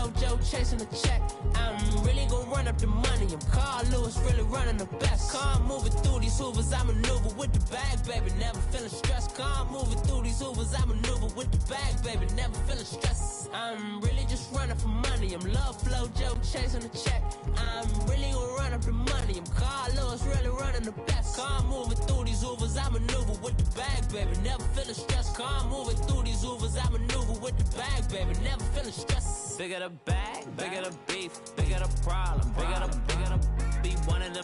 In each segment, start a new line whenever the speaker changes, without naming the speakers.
Flojo chasing the check. I'm really gonna run up the money. I'm Carl Lewis, really running the best. Calm moving through these Hoovers, I maneuver with the bag, baby. Never feeling stressed. Calm moving through these Hoovers, I maneuver with the bag, baby. Never feeling stressed. I'm really just running for money. I'm Love Flojo chasing the check. I'm really gonna run up the money. I'm Carl Lewis, really running the best. Calm moving through these Hoovers, I maneuver with the bag, baby. Never feeling stressed. Calm moving through these Hoovers, I maneuver with the bag, baby. Never feeling stressed. Bigger the bag, bigger the beef, bigger the problem, bigger the be one in the.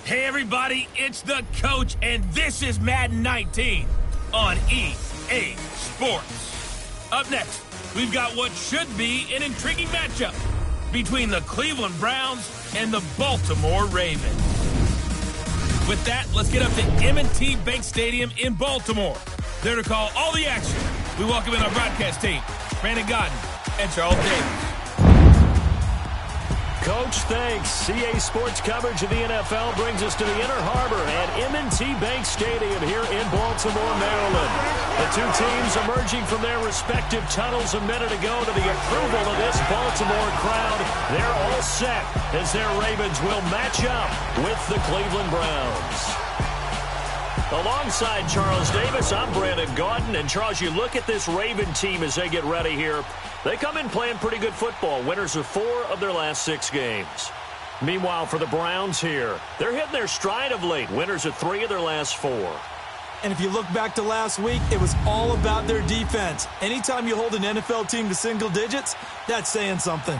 Hey everybody, it's the coach, and this is Madden 19 on EA Sports. Up next, we've got what should be an intriguing matchup between the Cleveland Browns and the Baltimore Ravens. With that, let's get up to M&T Bank Stadium in Baltimore. There to call all the action, we welcome in our broadcast team, Brandon Godden and Charles Davis.
Coach, thanks. CA Sports coverage of the NFL brings us to the Inner Harbor at M&T Bank Stadium here in Baltimore, Maryland. The two teams emerging from their respective tunnels a minute ago to the approval of this Baltimore crowd. They're all set as their Ravens will match up with the Cleveland Browns. Alongside Charles Davis, I'm Brandon Gaudin. And Charles, you look at this Raven team as they get ready here. They come in playing pretty good football. Winners of 4 of their last 6 games. Meanwhile, for the Browns here, they're hitting their stride of late. Winners of 3 of their last 4.
And if you look back to last week, it was all about their defense. Anytime you hold an NFL team to single digits, that's saying something.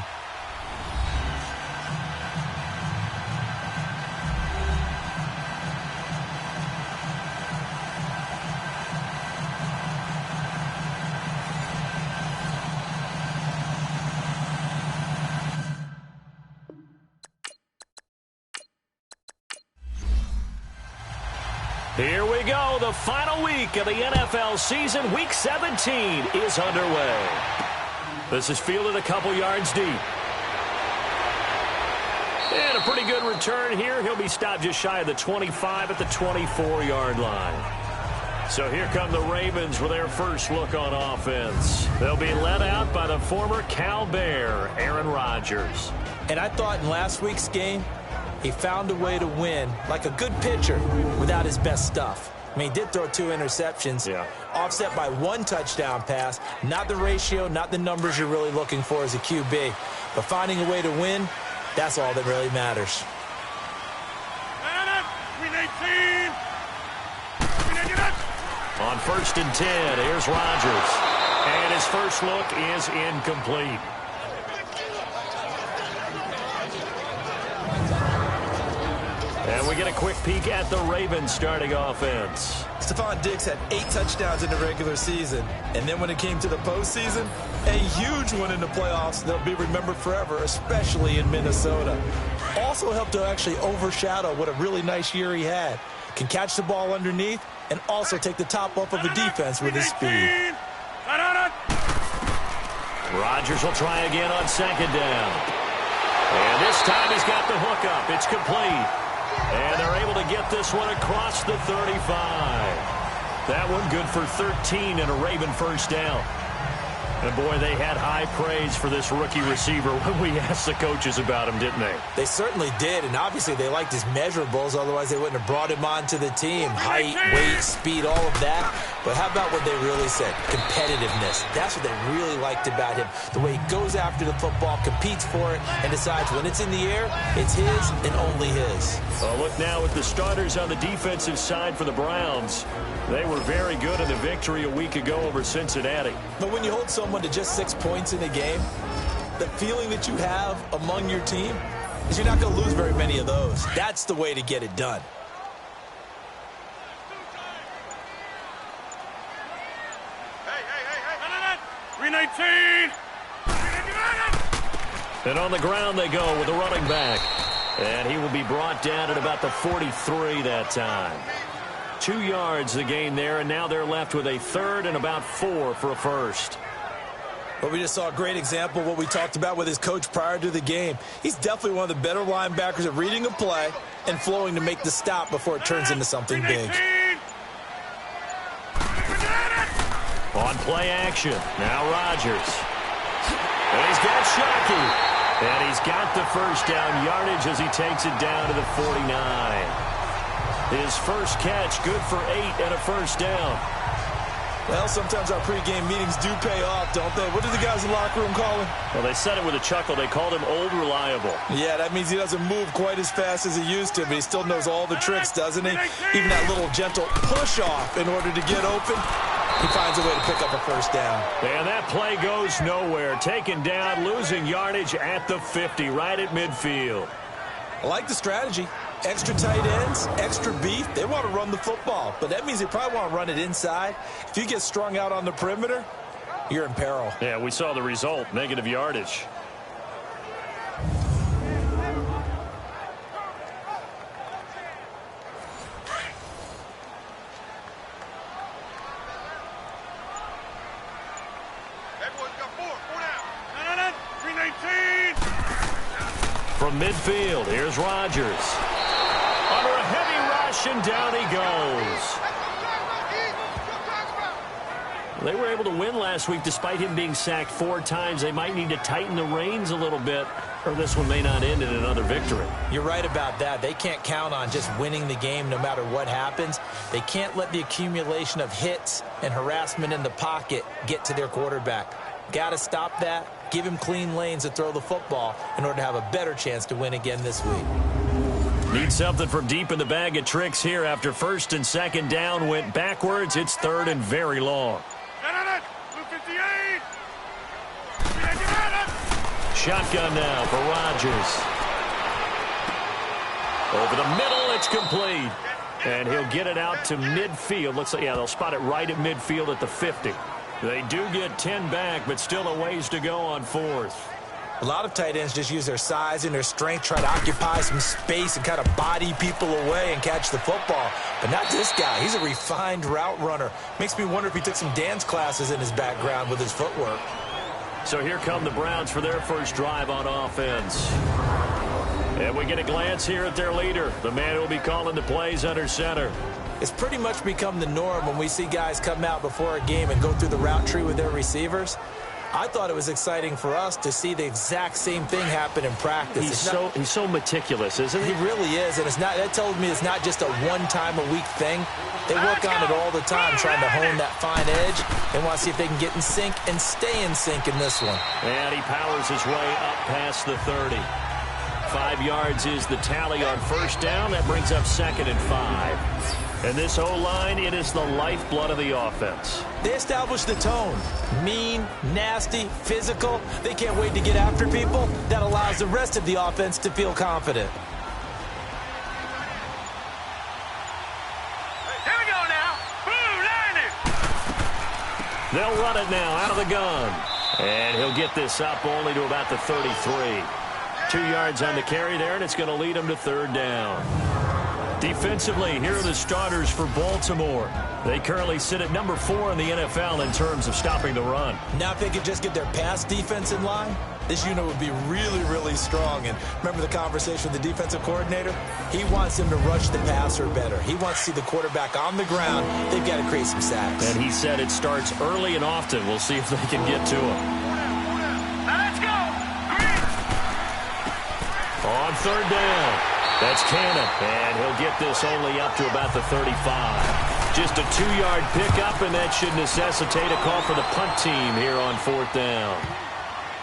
Here we go. The final week of the NFL season. Week 17 is underway. This is fielded a couple yards deep. And a pretty good return here. He'll be stopped just shy of the 25 at the 24-yard line. So here come the Ravens with their first look on offense. They'll be led out by the former Cal Bear, Aaron Rodgers.
And I thought in last week's game, he found a way to win like a good pitcher without his best stuff. I mean, he did throw 2 interceptions, offset by 1 touchdown pass. Not the ratio, not the numbers you're really looking for as a QB. But finding a way to win, that's all that really matters.
On 1st and 10, here's Rodgers. And his first look is incomplete. And we get a quick peek at the Ravens starting offense.
Stephon Diggs had 8 touchdowns in the regular season. And then when it came to the postseason, a huge one in the playoffs that'll be remembered forever, especially in Minnesota. Also helped to actually overshadow what a really nice year he had. Can catch the ball underneath and also take the top off of a defense with his speed.
Rodgers will try again on 2nd down. And this time he's got the hook up. It's complete. And they're able to get this one across the 35. That one good for 13 and a Raven first down. And, boy, they had high praise for this rookie receiver when we asked the coaches about him, didn't they?
They certainly did, and obviously they liked his measurables. Otherwise, they wouldn't have brought him onto the team. Height, weight, speed, all of that. But how about what they really said? Competitiveness. That's what they really liked about him. The way he goes after the football, competes for it, and decides when it's in the air, it's his and only his.
Well, look now at the starters on the defensive side for the Browns. They were very good in the victory a week ago over Cincinnati.
But when you hold someone to just 6 points in a game, the feeling that you have among your team is you're not going to lose very many of those. That's the way to get it done.
Hey. 319.
And on the ground they go with a running back. And he will be brought down at about the 43 that time. 2 yards the gain there, and now they're left with a 3rd and about 4 for a first.
But we just saw a great example of what we talked about with his coach prior to the game. He's definitely one of the better linebackers at reading a play and flowing to make the stop before it turns into something big.
On play action, now Rodgers. And he's got Shockey. And he's got the first down yardage as he takes it down to the 49. His first catch, good for 8 and a first down.
Well, sometimes our pregame meetings do pay off, don't they? What do the guys in the locker room call him?
Well, they said it with a chuckle. They called him Old Reliable.
Yeah, that means he doesn't move quite as fast as he used to, but he still knows all the tricks, doesn't he? Even that little gentle push-off in order to get open, he finds a way to pick up a first down.
And that play goes nowhere. Taken down, losing yardage at the 50, right at midfield.
I like the strategy. Extra tight ends, extra beef. They want to run the football, but that means they probably want to run it inside. If you get strung out on the perimeter, you're in peril.
Yeah, we saw the result, negative yardage. From midfield, here's Rodgers. Under a heavy rush, and down he goes. They were able to win last week despite him being sacked 4 times. They might need to tighten the reins a little bit, or this one may not end in another victory.
You're right about that. They can't count on just winning the game no matter what happens. They can't let the accumulation of hits and harassment in the pocket get to their quarterback. Got to stop that. Give him clean lanes to throw the football in order to have a better chance to win again this week.
Need something from deep in the bag of tricks here after first and second down went backwards. It's third and very long. Shotgun now for Rodgers. Over the middle, it's complete. And he'll get it out to midfield. Looks like, yeah, they'll spot it right at midfield at the 50. They do get 10 back, but still a ways to go on fourth.
A lot of tight ends just use their size and their strength, try to occupy some space and kind of body people away and catch the football. But not this guy. He's a refined route runner. Makes me wonder if he took some dance classes in his background with his footwork.
So here come the Browns for their first drive on offense. And we get a glance here at their leader, the man who will be calling the plays under center.
It's pretty much become the norm when we see guys come out before a game and go through the route tree with their receivers. I thought it was exciting for us to see the exact same thing happen in practice.
He's so meticulous, isn't he?
He really is, and that tells me it's not just a one-time-a-week thing. They work on it all the time, trying to hone that fine edge. They want to see if they can get in sync and stay in sync in this one.
And he powers his way up past the 30. 5 yards is the tally on first down. That brings up second and 5. And this O-line, it is the lifeblood of the offense.
They establish the tone. Mean, nasty, physical. They can't wait to get after people. That allows the rest of the offense to feel confident.
Here we go now. Boom, line it.
They'll run it now out of the gun. And he'll get this up only to about the 33. 2 yards on the carry there, and it's going to lead him to third down. Defensively, here are the starters for Baltimore. They currently sit at number 4 in the NFL in terms of stopping the run.
Now if they could just get their pass defense in line, this unit would be really, really strong. And remember the conversation with the defensive coordinator? He wants them to rush the passer better. He wants to see the quarterback on the ground. They've got to create some sacks.
And he said it starts early and often. We'll see if they can get to him.
Now let's go.
On third down. That's Cannon, and he'll get this only up to about the 35. Just a 2-yard pickup, and that should necessitate a call for the punt team here on fourth down.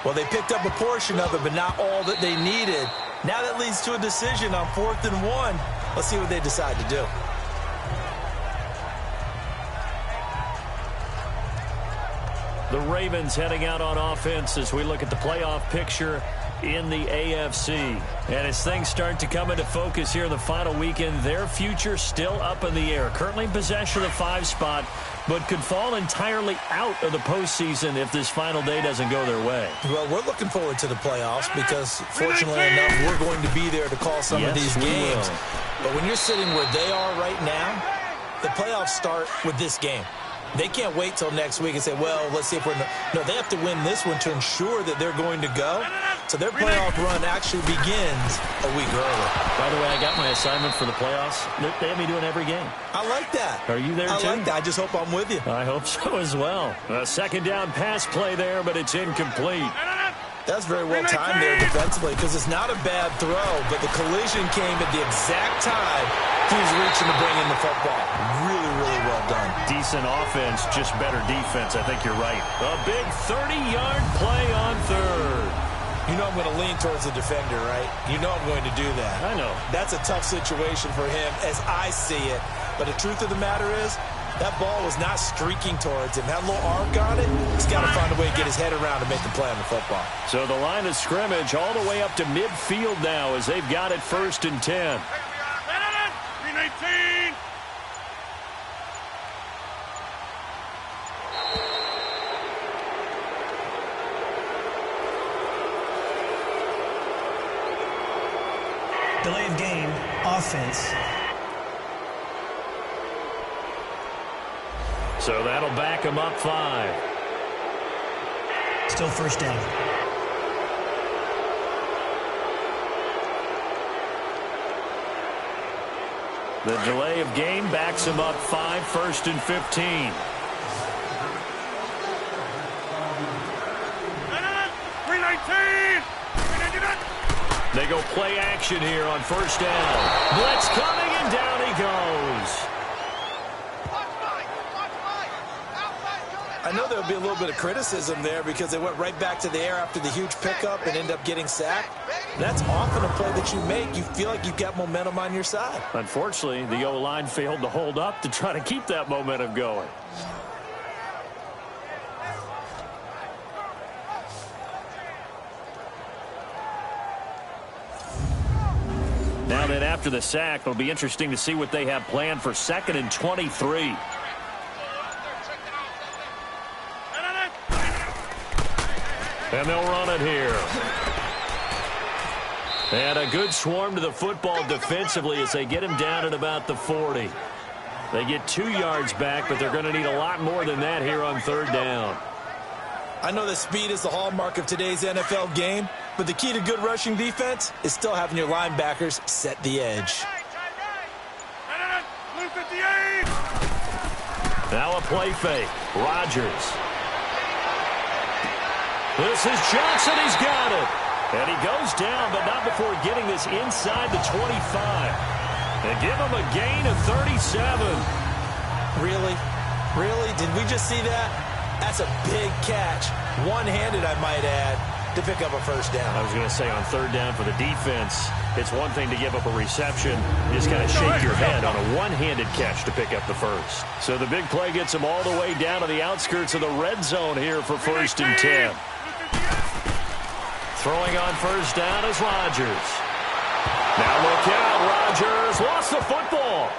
Well, they picked up a portion of it, but not all that they needed. Now that leads to a decision on 4th and 1. Let's see what they decide to do.
The Ravens heading out on offense as we look at the playoff picture in the AFC. And as things start to come into focus here in the final weekend, their future still up in the air. Currently in possession of the 5 spot, but could fall entirely out of the postseason if this final day doesn't go their way.
Well, we're looking forward to the playoffs because, fortunately enough, we're going to be there to call some of these games. But when you're sitting where they are right now, the playoffs start with this game. They can't wait till next week and say, well, let's see if we're... No, they have to win this one to ensure that they're going to go. So their playoff run actually begins a week early.
By the way, I got my assignment for the playoffs. They have me doing every game.
I like that.
Are you there, too?
I like that. I just hope I'm with you.
I hope so as well. A second down pass play there, but it's incomplete.
That's very well timed there defensively because it's not a bad throw, but the collision came at the exact time he was reaching to bring in the football. Really, really well done.
Decent offense, just better defense. I think you're right. A big 30-yard play on third.
You know I'm going to lean towards the defender, right? You know I'm going to do that.
I know.
That's a tough situation for him as I see it. But the truth of the matter is, that ball was not streaking towards him. Had a little arc on it. He's got to find a way to get his head around and make the play on the football.
So the line of scrimmage all the way up to midfield now as they've got it 1st and 10.
319.
Delay of game, offense.
So that'll back him up 5.
Still first down.
The delay of game backs him up 5, 1st and 15.
319.
They go play action here on 1st down. Blitz coming, and down he goes.
I know there'll be a little bit of criticism there because they went right back to the air after the huge pickup and ended up getting sacked. That's often a play that you make. You feel like you've got momentum on your side.
Unfortunately, the O-line failed to hold up to try to keep that momentum going. Now then, after the sack, it'll be interesting to see what they have planned for 2nd and 23. And they'll run it here. And a good swarm to the football defensively as they get him down at about the 40. They get 2 yards back, but they're going to need a lot more than that here on 3rd down.
I know that speed is the hallmark of today's NFL game, but the key to good rushing defense is still having your linebackers set the edge.
Now a play fake. Rodgers. This is Johnson. He's got it. And he goes down, but not before getting this inside the 25. And give him a gain of 37.
Really? Really? Did we just see that? That's a big catch. One-handed, I might add, to pick up a 1st down.
I was going to say on 3rd down for the defense, it's one thing to give up a reception. You just kind of shake your head on a one-handed catch to pick up the 1st. So the big play gets him all the way down to the outskirts of the red zone here for 1st and 10. Throwing on 1st down is Rodgers. Now look out, Rodgers lost the football.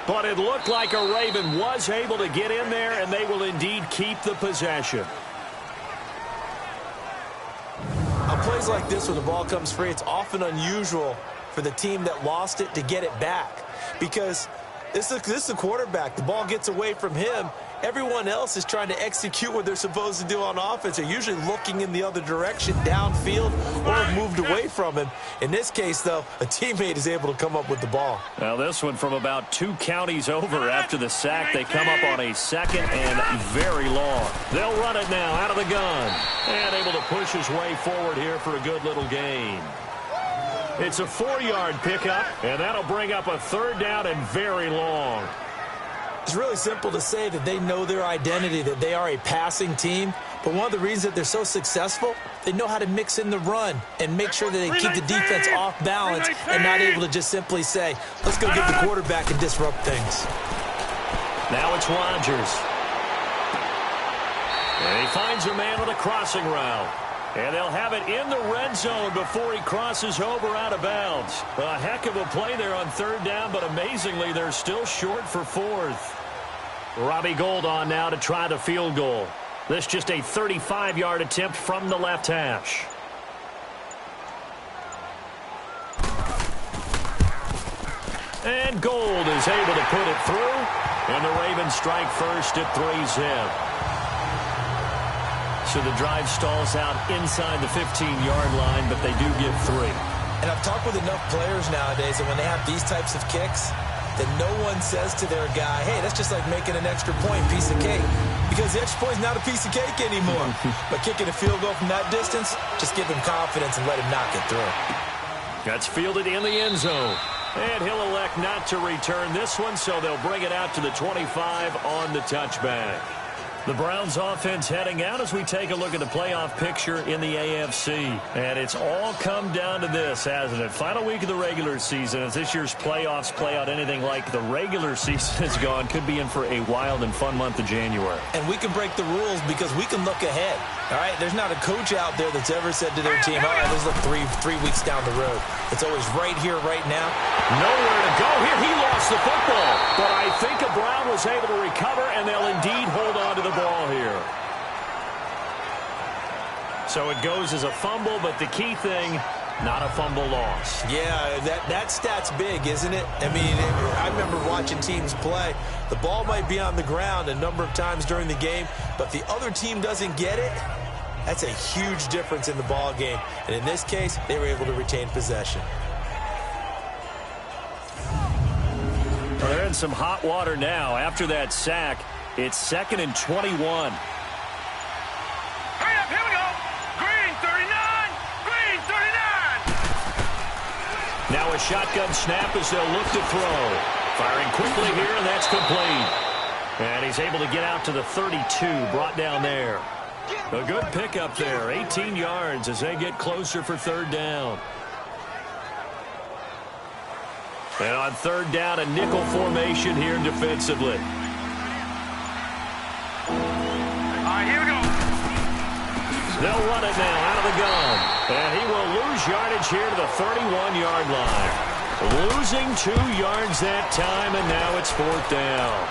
But it looked like a Raven was able to get in there, and they will indeed keep the possession.
On plays like this, when the ball comes free, it's often unusual for the team that lost it to get it back. Because this is the quarterback. The ball gets away from him. Everyone else is trying to execute what they're supposed to do on offense. They're usually looking in the other direction, downfield, or have moved away from him. In this case, though, a teammate is able to come up with the ball.
Now this one from about 2 counties over after the sack. They come up on a 2nd and very long. They'll run it now out of the gun. And able to push his way forward here for a good little gain. It's a 4-yard pickup, and that'll bring up a 3rd down and very long.
It's really simple to say that they know their identity, that they are a passing team. But one of the reasons that they're so successful, they know how to mix in the run and make sure that they keep the defense off balance and not able to just simply say, let's go get the quarterback and disrupt things.
Now it's Rodgers. And he finds a man with a crossing route. And they'll have it in the red zone before he crosses over out of bounds. A heck of a play there on 3rd down, but amazingly, they're still short for 4th. Robbie Gould on now to try the field goal. This just a 35-yard attempt from the left hash. And Gould is able to put it through. And the Ravens strike first at 3-zip. So the drive stalls out inside the 15-yard line, but they do get 3.
And I've talked with enough players nowadays that when they have these types of kicks, that no one says to their guy, hey, that's just like making an extra point, piece of cake. Because the extra point is not a piece of cake anymore. But kicking a field goal from that distance, just give him confidence and let him knock it through.
That's fielded in the end zone. And he'll elect not to return this one, so they'll bring it out to the 25 on the touchback. The Browns offense heading out as we take a look at the playoff picture in the AFC. And it's all come down to this, hasn't it? Final week of the regular season. As this year's playoffs play out anything like the regular season has gone, could be in for a wild and fun month of January.
And we can break the rules because we can look ahead. All right, there's not a coach out there that's ever said to their team, all right, let's look three weeks down the road. It's always right here, right now.
Nowhere to go here. He lost the football. But I think a Brown was able to recover, and they'll indeed hold on to the ball here. So it goes as a fumble, but the key thing, not a fumble loss.
Yeah, that stat's big, isn't it? I mean, I remember watching teams play. The ball might be on the ground a number of times during the game, but if the other team doesn't get it, that's a huge difference in the ball game. And in this case, they were able to retain possession.
Well, they're in some hot water now. After that sack, it's 2nd and 21.
Hurry up, here we go. Green 39. Green 39.
Now a shotgun snap as they'll look to throw. Firing quickly here, and that's complete. And he's able to get out to the 32, brought down there. A good pickup there, 18 yards as they get closer for 3rd down. And on 3rd down, a nickel formation here defensively.
All right, here we go.
They'll run it now out of the gun. And he will lose yardage here to the 31-yard line. Losing 2 yards that time, and now it's 4th down.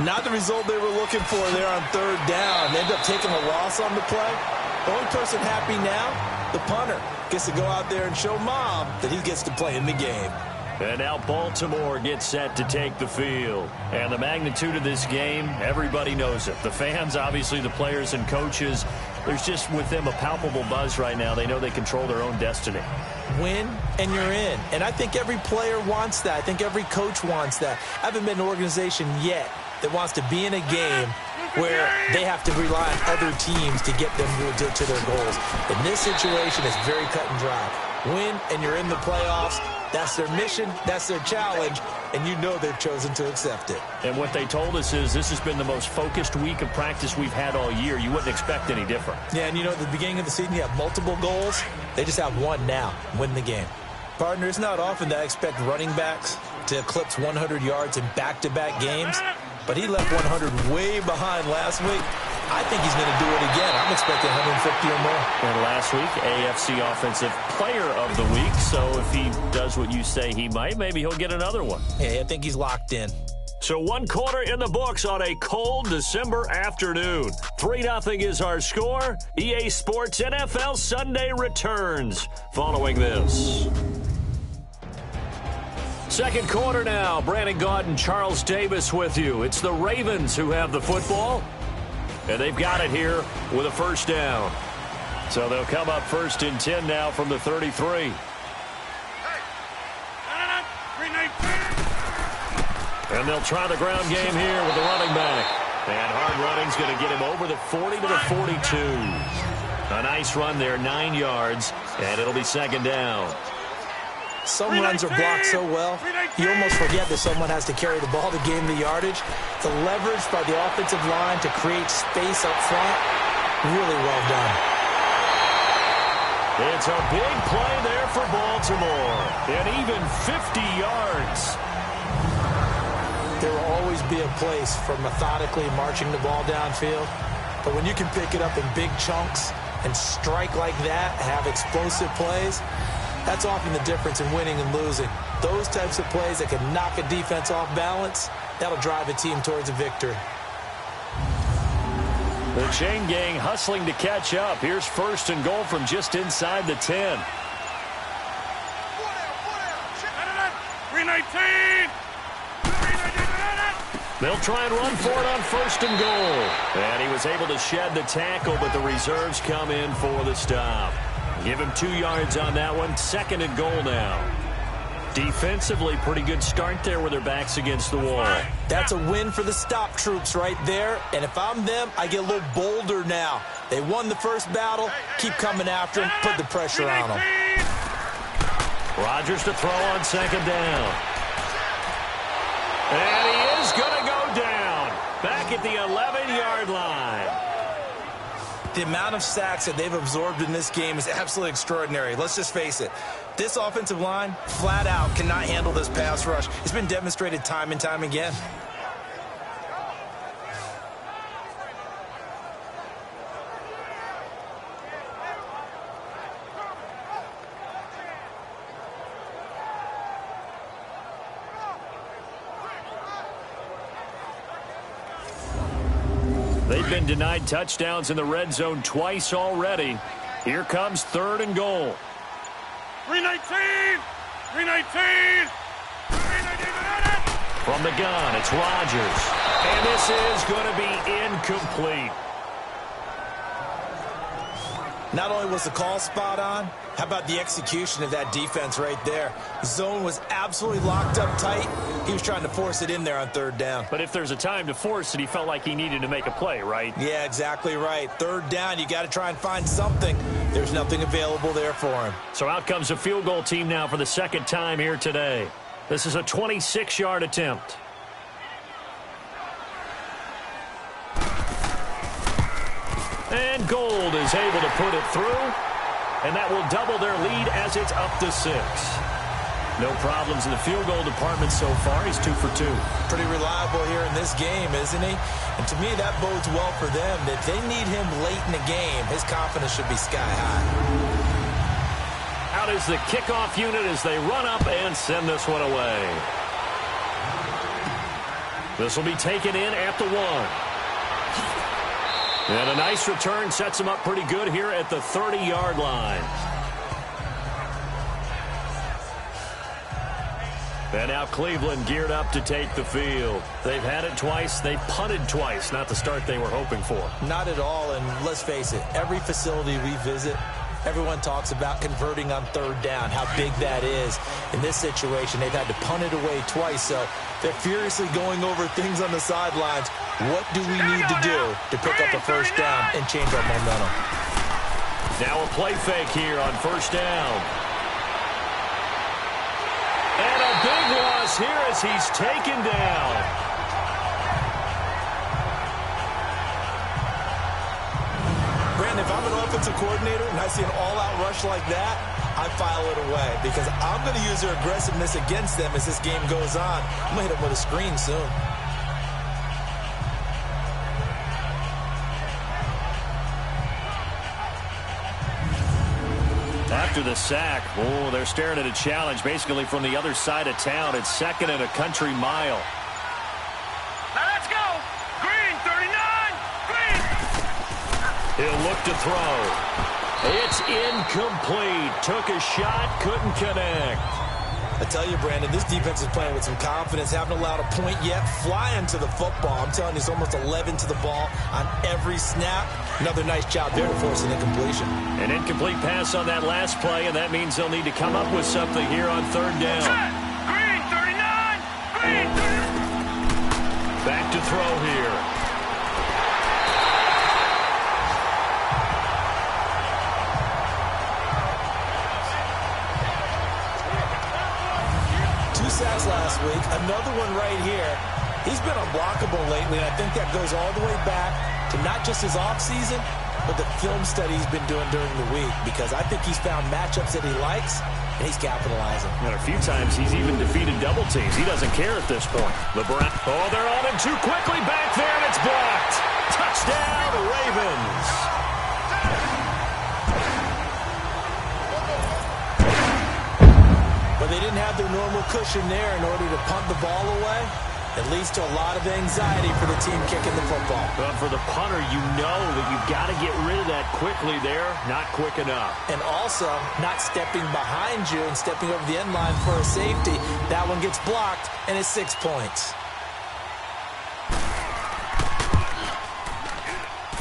Not the result they were looking for there on 3rd down. They end up taking a loss on the play. The only person happy now, the punter, gets to go out there and show Mom that he gets to play in the game.
And now Baltimore gets set to take the field. And the magnitude of this game, everybody knows it. The fans, obviously the players and coaches, there's just with them a palpable buzz right now. They know they control their own destiny.
Win, and you're in. And I think every player wants that. I think every coach wants that. I haven't been in an organization yet that wants to be in a game where they have to rely on other teams to get them to their goals. In this situation, it's very cut and dry. Win, and you're in the playoffs. That's their mission, that's their challenge, and you know they've chosen to accept it.
And what they told us is this has been the most focused week of practice we've had all year. You wouldn't expect any different.
Yeah, and you know, at the beginning of the season, you have multiple goals. They just have one now, win the game. Partner, it's not often that I expect running backs to eclipse 100 yards in back-to-back games, but he left 100 way behind last week. I think he's going to do it again. I'm expecting 150 or more.
And last week, AFC Offensive Player of the Week. So if he does what you say he might, maybe he'll get another one.
Yeah, I think he's locked in.
So 1 quarter in the books on a cold December afternoon. 3-0 is our score. EA Sports NFL Sunday returns following this. 2nd quarter now. Brandon Gaudin, Charles Davis with you. It's the Ravens who have the football. And they've got it here with a 1st down. So they'll come up 1st and 10 now from the 33. And they'll try the ground game here with the running back. And hard running's going to get him over the 40 to the 42. A nice run there, 9 yards, and it'll be 2nd down.
Some runs are blocked so well, you almost forget that someone has to carry the ball to gain the yardage. The leverage by the offensive line to create space up front, really well done.
It's a big play there for Baltimore, and even 50 yards.
There will always be a place for methodically marching the ball downfield, but when you can pick it up in big chunks and strike like that, have explosive plays, that's often the difference in winning and losing. Those types of plays that can knock a defense off balance, that'll drive a team towards a victory.
The chain gang hustling to catch up. Here's 1st and goal from just inside the 10.
319.
They'll try and run for it on 1st and goal. And he was able to shed the tackle, but the reserves come in for the stop. Give him 2 yards on that one. 2nd and goal now. Defensively, pretty good start there with their backs against the wall.
That's a win for the stop troops right there. And if I'm them, I get a little bolder now. They won the first battle. Keep coming after them. Put the pressure on them.
Rodgers to throw on 2nd down. And he is going to go down. Back at the 11-yard line.
The amount of sacks that they've absorbed in this game is absolutely extraordinary. Let's just face it. This offensive line, flat out, cannot handle this pass rush. It's been demonstrated time and time again.
They've been denied touchdowns in the red zone twice already. Here comes 3rd and goal.
319! 319! 319!
From the gun, it's Rodgers. And this is going to be incomplete.
Not only was the call spot on, how about the execution of that defense right there? The zone was absolutely locked up tight. He was trying to force it in there on 3rd down.
But if there's a time to force it, he felt like he needed to make a play, right?
Yeah, exactly right. 3rd down, you got to try and find something. There's nothing available there for him.
So out comes a field goal team now for the 2nd time here today. This is a 26-yard attempt. And Gold is able to put it through. And that will double their lead as it's up to 6. No problems in the field goal department so far. He's 2 for 2.
Pretty reliable here in this game, isn't he? And to me, that bodes well for them. That they need him late in the game. His confidence should be sky high.
Out is the kickoff unit as they run up and send this one away. This will be taken in at the 1. And a nice return sets him up pretty good here at the 30-yard line. And now Cleveland geared up to take the field. They've had it twice. They've punted twice. Not the start they were hoping for.
Not at all, and let's face it, every facility we visit, everyone talks about converting on 3rd down, how big that is. In this situation, they've had to punt it away twice, so they're furiously going over things on the sidelines. What do we need to do to pick up a 1st down and change our momentum?
Now a play fake here on 1st down. And a big loss here as he's taken down.
Brandon, if I'm an offensive coordinator and I see an all-out rush like that, I file it away because I'm going to use their aggressiveness against them as this game goes on. I'm going to hit them with a screen soon.
After the sack, they're staring at a challenge basically from the other side of town. It's 2nd and a country mile.
Now let's go! Green, 39! Green!
He'll look to throw. It's incomplete. Took a shot, couldn't connect.
I tell you, Brandon, this defense is playing with some confidence. Haven't allowed a point yet. Flying to the football. I'm telling you, it's almost 11 to the ball on every snap. Another nice job there to force an incompletion.
An incomplete pass on that last play, and that means they'll need to come up with something here on 3rd down.
Green, 39! Green, 39!
Back to throw here.
Sacks last week, another one right here. He's been unblockable lately, and I think that goes all the way back to not just his offseason, but the film study he's been doing during the week, because I think he's found matchups that he likes, and he's capitalizing.
And a few times he's even defeated double teams. He doesn't care at this point. LeBron. Oh, they're on him too quickly back there, and it's blocked. Touchdown, Ravens.
But they didn't have their normal cushion there in order to punt the ball away. It leads to a lot of anxiety for the team kicking the football.
But for the punter, you know that you've got to get rid of that quickly there. Not quick enough.
And also, not stepping behind you and stepping over the end line for a safety. That one gets blocked, and it's 6 points.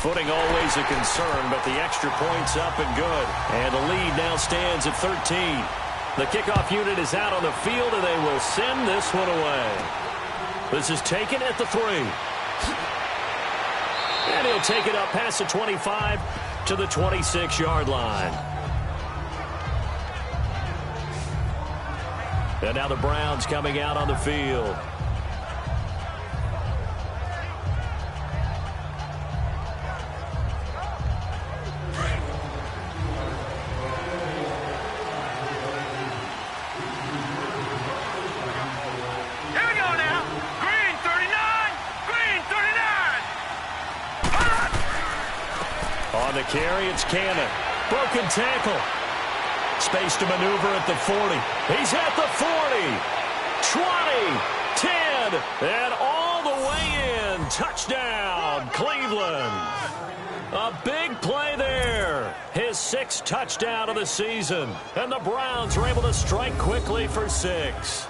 Footing always a concern, but the extra point's up and good. And the lead now stands at 13. The kickoff unit is out on the field, and they will send this one away. This is taken at the 3. And he'll take it up past the 25 to the 26-yard line. And now the Browns coming out on the field. On the carry, it's Cannon. Broken tackle. Space to maneuver at the 40. He's at the 40. 20, 10, and all the way in. Touchdown, Cleveland. A big play there. His 6th touchdown of the season. And the Browns are able to strike quickly for 6.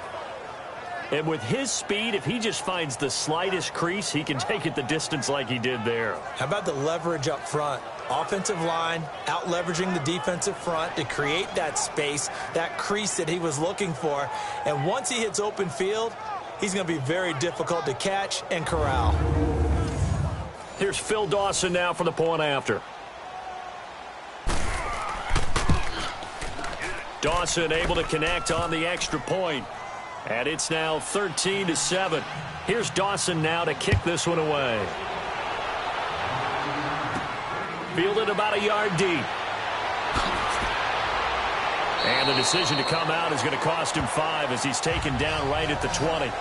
And with his speed, if he just finds the slightest crease, he can take it the distance like he did there.
How about the leverage up front? Offensive line out-leveraging the defensive front to create that space, that crease that he was looking for. And once he hits open field, he's going to be very difficult to catch and corral.
Here's Phil Dawson now for the point after. Dawson able to connect on the extra point. And it's now 13-7. Here's Dawson now to kick this one away. Fielded about a yard deep. And the decision to come out is going to cost him 5 as he's taken down right at the 20.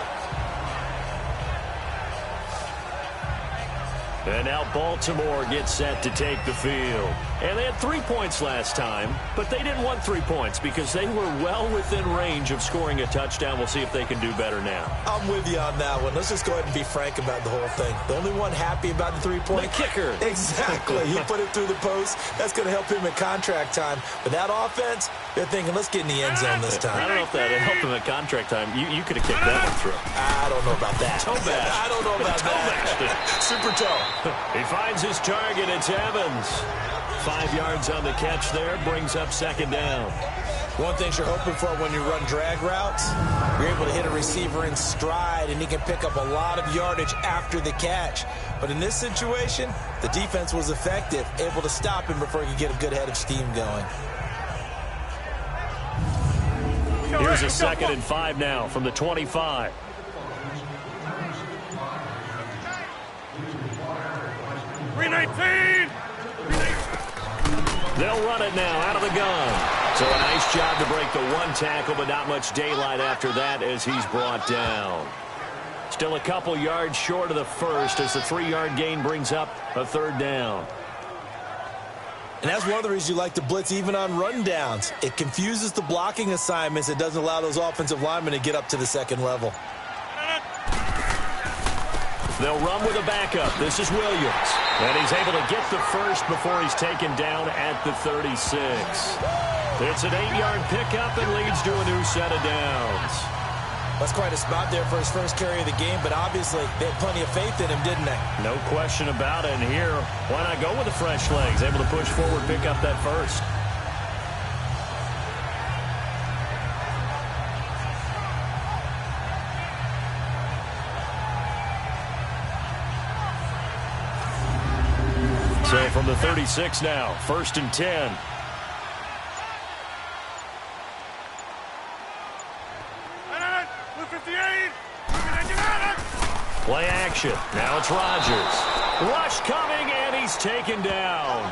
And now Baltimore gets set to take the field. And they had 3 points last time, but they didn't want 3 points because they were well within range of scoring a touchdown. We'll see if they can do better now.
I'm with you on that one. Let's just go ahead and be frank about the whole thing. The only one happy about the 3-point?
The kicker.
Exactly. He put it through the post. That's going to help him at contract time. But that offense, they're thinking, let's get in the end zone this time.
I don't know if that helped him at contract time. You could have kicked that one through.
I don't know about that.
Toe bash.
I don't know about that. Super toe.
He finds his target. It's Evans. 5 yards on the catch there. Brings up 2nd down.
One thing you're hoping for when you run drag routes, you're able to hit a receiver in stride, and he can pick up a lot of yardage after the catch. But in this situation, the defense was effective, able to stop him before he could get a good head of steam going.
Here's a 2nd and 5 now from the 25. They'll run it now out of the gun. So a nice job to break the 1 tackle, but not much daylight after that as he's brought down. Still a couple yards short of the first as the 3-yard gain brings up a 3rd down.
And that's one of the reasons you like to blitz even on rundowns. It confuses the blocking assignments. It doesn't allow those offensive linemen to get up to the 2nd level.
They'll run with a backup. This is Williams. And he's able to get the first before he's taken down at the 36. It's an 8-yard pickup and leads to a new set of downs.
That's quite a spot there for his first carry of the game, but obviously they had plenty of faith in him, didn't they? No
question about it. And here, why not go with the fresh legs? Able to push forward, pick up that first. So from the 36 now, 1st and 10. Play action. Now it's Rodgers. Rush coming, and he's taken down.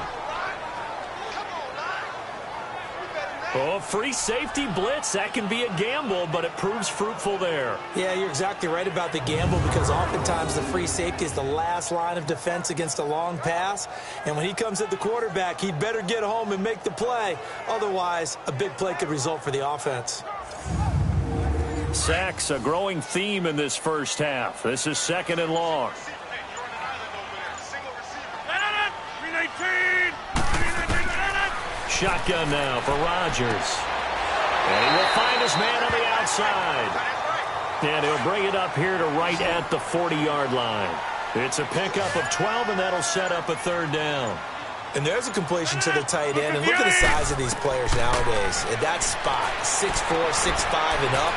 Oh, free safety blitz. That can be a gamble, but it proves fruitful there.
Yeah, you're exactly right about the gamble because oftentimes the free safety is the last line of defense against a long pass. And when he comes at the quarterback, he'd better get home and make the play. Otherwise, a big play could result for the offense.
Sacks, a growing theme in this first half. This is 2nd and long. Shotgun now for Rodgers. And he will find his man on the outside. And he'll bring it up here to right at the 40-yard line. It's a pickup of 12, and that'll set up a third down.
And there's a completion to the tight end. And look at the size of these players nowadays. At that spot, 6'4", 6'5", and up.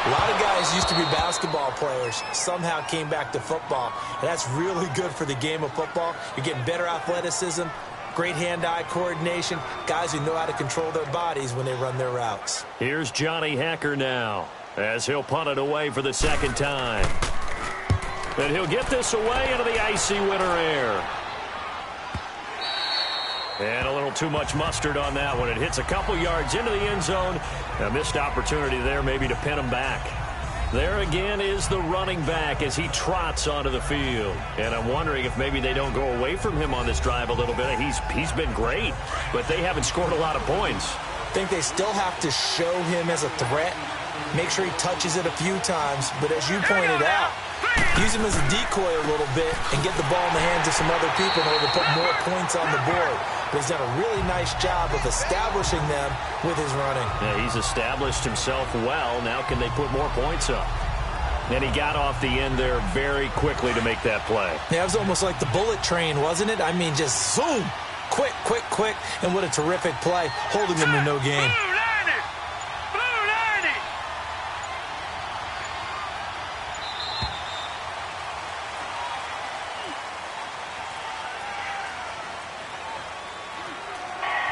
A lot of guys used to be basketball players, somehow came back to football. And that's really good for the game of football. You're getting better athleticism, great hand-eye coordination, guys who know how to control their bodies when they run their routes.
Here's Johnny Hacker now, as he'll punt it away for the second time. And he'll get this away into the icy winter air. And a little too much mustard on that one. It hits a couple yards into the end zone. A missed opportunity there maybe to pin him back. There again is the running back as he trots onto the field. And I'm wondering if maybe they don't go away from him on this drive a little bit. He's been great, but they haven't scored a lot of points.
I think they still have to show him as a threat. Make sure he touches it a few times. But as you pointed out, use him as a decoy a little bit and get the ball in the hands of some other people in order to put more points on the board. But he's done a really nice job of establishing them with his running.
Yeah, he's established himself well. Now can they put more points up? And he got off the end there very quickly to make that play.
Yeah, it was almost like the bullet train, wasn't it? I mean, just zoom. Quick, quick, quick. And what a terrific play, holding them to no gain.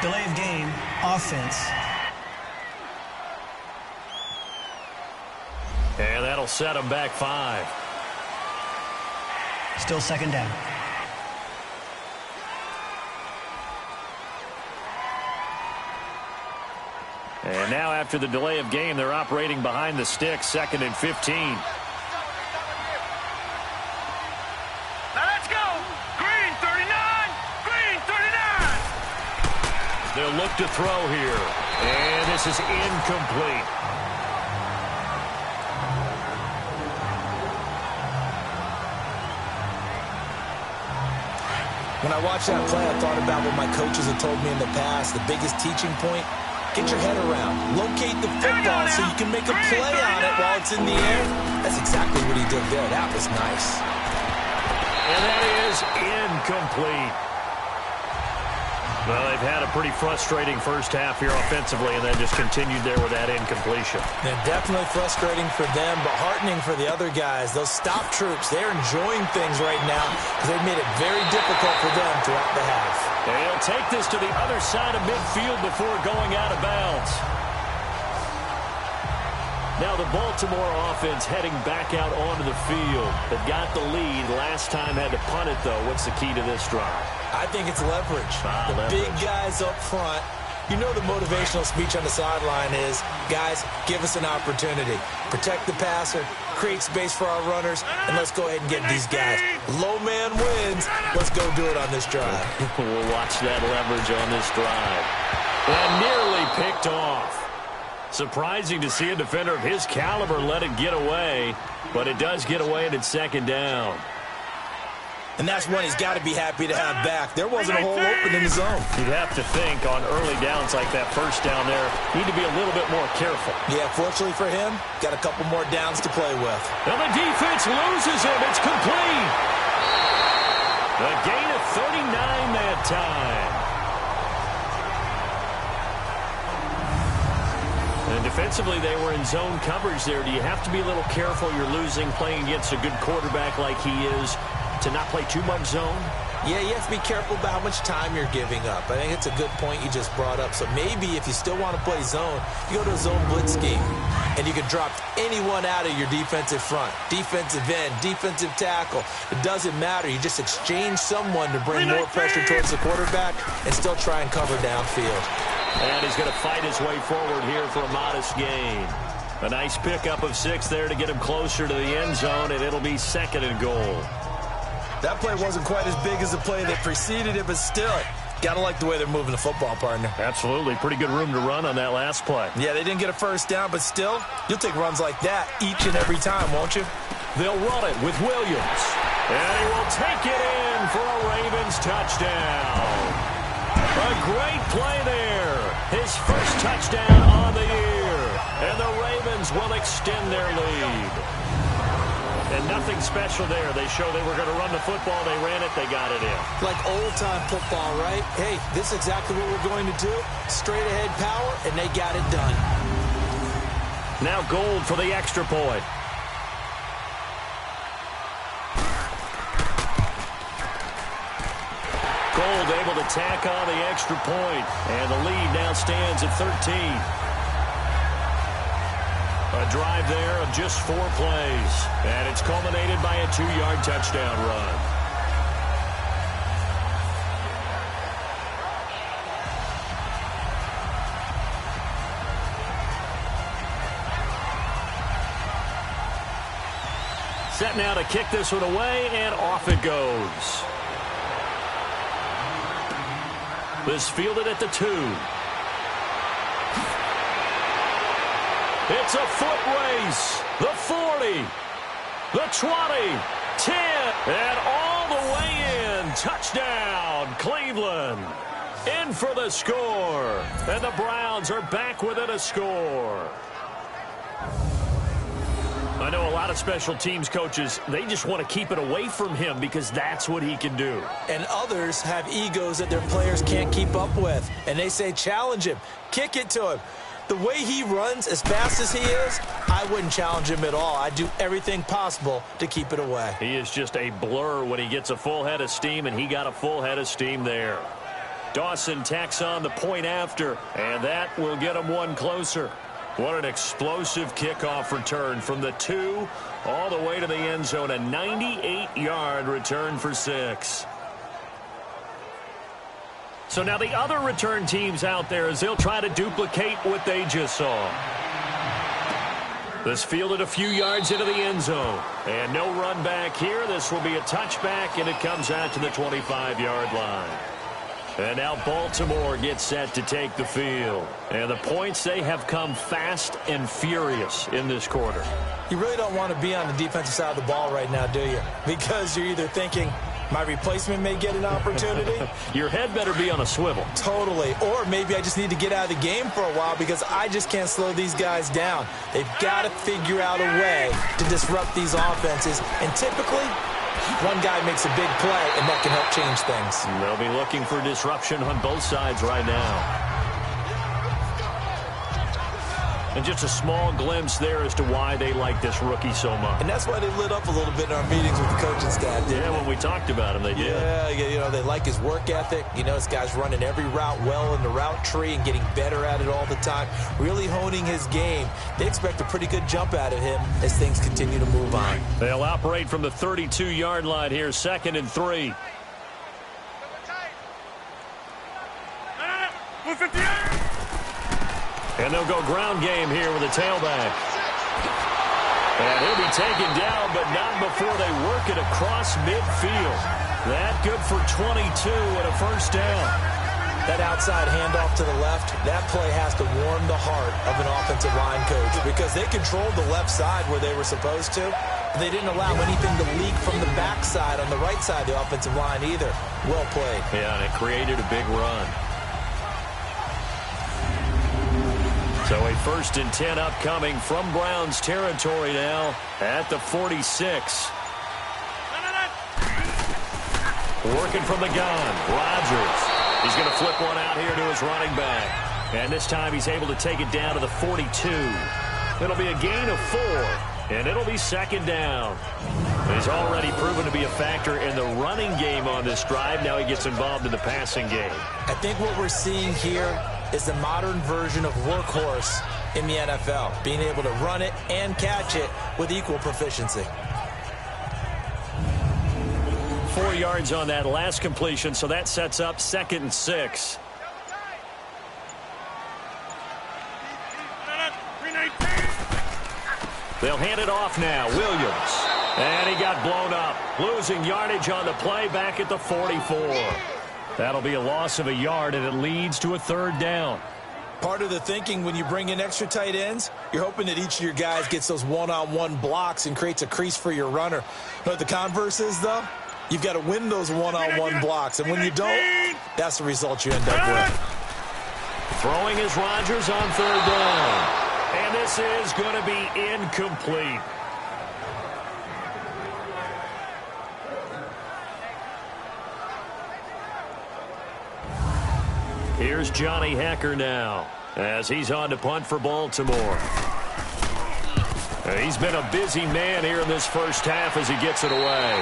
Delay of game, offense.
And that'll set him back 5.
Still second down.
And now after the delay of game, they're operating behind the sticks, 2nd and 15. They'll look to throw here. And this is incomplete.
When I watched that play, I thought about what my coaches have told me in the past. The biggest teaching point, get your head around. Locate the football so you can make a play on it while it's in the air. That's exactly what he did there. That was nice.
And that is incomplete. Well, they've had a pretty frustrating first half here offensively and then just continued there with that incompletion.
They're definitely frustrating for them, but heartening for the other guys. Those stop troops, they're enjoying things right now because they've made it very difficult for them throughout the half.
They'll take this to the other side of midfield before going out of bounds. Now the Baltimore offense heading back out onto the field. They've got the lead. Last time had to punt it, though. What's the key to this drive?
I think it's leverage. Big guys up front. You know the motivational speech on the sideline is, guys, give us an opportunity. Protect the passer, create space for our runners, and let's go ahead and get these guys. Low man wins. Let's go do it on this drive.
We'll watch that leverage on this drive. And nearly picked off. Surprising to see a defender of his caliber let it get away, but it does get away and it's 2nd down.
And that's one he's got to be happy to have back. There wasn't a hole open in the zone.
You'd have to think on early downs like that first down there, need to be a little bit more careful.
Yeah, fortunately for him, got a couple more downs to play with.
And the defense loses him. It's complete. A gain of 39 that time. And defensively, they were in zone coverage there. Do you have to be a little careful? You're losing, playing against a good quarterback like he is, to not play too much zone?
Yeah, you have to be careful about how much time you're giving up. I think it's a good point you just brought up. So maybe if you still want to play zone, you go to a zone blitz scheme. And you can drop anyone out of your defensive front. Defensive end, defensive tackle. It doesn't matter. You just exchange someone to bring more pressure towards the quarterback and still try and cover downfield.
And he's going to fight his way forward here for a modest gain. A nice pickup of 6 there to get him closer to the end zone, and it'll be 2nd and goal.
That play wasn't quite as big as the play that preceded it, but still, gotta like the way they're moving the football, partner.
Absolutely. Pretty good room to run on that last play.
Yeah, they didn't get a first down, but still, you'll take runs like that each and every time, won't you?
They'll run it with Williams. And he will take it in for a Ravens touchdown. A great play there. His first touchdown on the year. And the Ravens will extend their lead. And nothing special there. They show they were going to run the football. They ran it. They got it in.
Like old-time football, right? Hey, this is exactly what we're going to do. Straight-ahead power, and they got it done.
Now Gold for the extra point. Gold able to tack on the extra point, and the lead now stands at 13. A drive there of just 4 plays, and it's culminated by a 2-yard touchdown run. Set now to kick this one away, and off it goes. This fielded at the 2. It's a foot race. The 40, the 20, 10, and all the way in. Touchdown, Cleveland. In for the score. And the Browns are back within a score. I know a lot of special teams coaches, they just want to keep it away from him because that's what he can do.
And others have egos that their players can't keep up with. And they say, challenge him, kick it to him. The way he runs as fast as he is, I wouldn't challenge him at all. I'd do everything possible to keep it away.
He is just a blur when he gets a full head of steam, and he got a full head of steam there. Dawson tacks on the point after, and that will get him one closer. What an explosive kickoff return from the 2 all the way to the end zone. A 98-yard return for 6. So now the other return teams out there as they'll try to duplicate what they just saw. This fielded a few yards into the end zone. And no run back here. This will be a touchback, and it comes out to the 25-yard line. And now Baltimore gets set to take the field. And the points, they have come fast and furious in this quarter.
You really don't want to be on the defensive side of the ball right now, do you? Because you're either thinking, my replacement may get an opportunity.
Your head better be on a swivel.
Totally. Or maybe I just need to get out of the game for a while because I just can't slow these guys down. They've got to figure out a way to disrupt these offenses. And typically, one guy makes a big play, and that can help change things.
They'll be looking for disruption on both sides right now. And just a small glimpse there as to why they like this rookie so much.
And that's why they lit up a little bit in our meetings with the coaching staff, didn't they?
When we talked about him, they did.
Yeah, you know, they like his work ethic. You know, this guy's running every route well in the route tree and getting better at it all the time, really honing his game. They expect a pretty good jump out of him as things continue to move on.
They'll operate from the 32-yard line here, 2nd and 3. And they'll go ground game here with a tailback. And he'll be taken down, but not before they work it across midfield. That good for 22 and a first down.
That outside handoff to the left, that play has to warm the heart of an offensive line coach because they controlled the left side where they were supposed to. They didn't allow anything to leak from the backside on the right side of the offensive line either. Well played.
Yeah, and it created a big run. So a 1st and 10 upcoming from Browns territory now at the 46. Working from the gun, Rodgers. He's going to flip one out here to his running back. And this time he's able to take it down to the 42. It'll be a gain of 4, and it'll be 2nd down. He's already proven to be a factor in the running game on this drive. Now he gets involved in the passing game.
I think what we're seeing here is the modern version of workhorse in the NFL, being able to run it and catch it with equal proficiency.
4 yards on that last completion, so that sets up 2nd and 6. They'll hand it off now. Williams. And he got blown up. Losing yardage on the play back at the 44. That'll be a loss of a yard, and it leads to a 3rd down.
Part of the thinking when you bring in extra tight ends, you're hoping that each of your guys gets those one-on-one blocks and creates a crease for your runner. But what the converse is, though? You've got to win those one-on-one blocks, and when you don't, that's the result you end up with.
Throwing is Rodgers on 3rd down. And this is going to be incomplete. Here's Johnny Hecker now as he's on to punt for Baltimore. He's been a busy man here in this first half as he gets it away.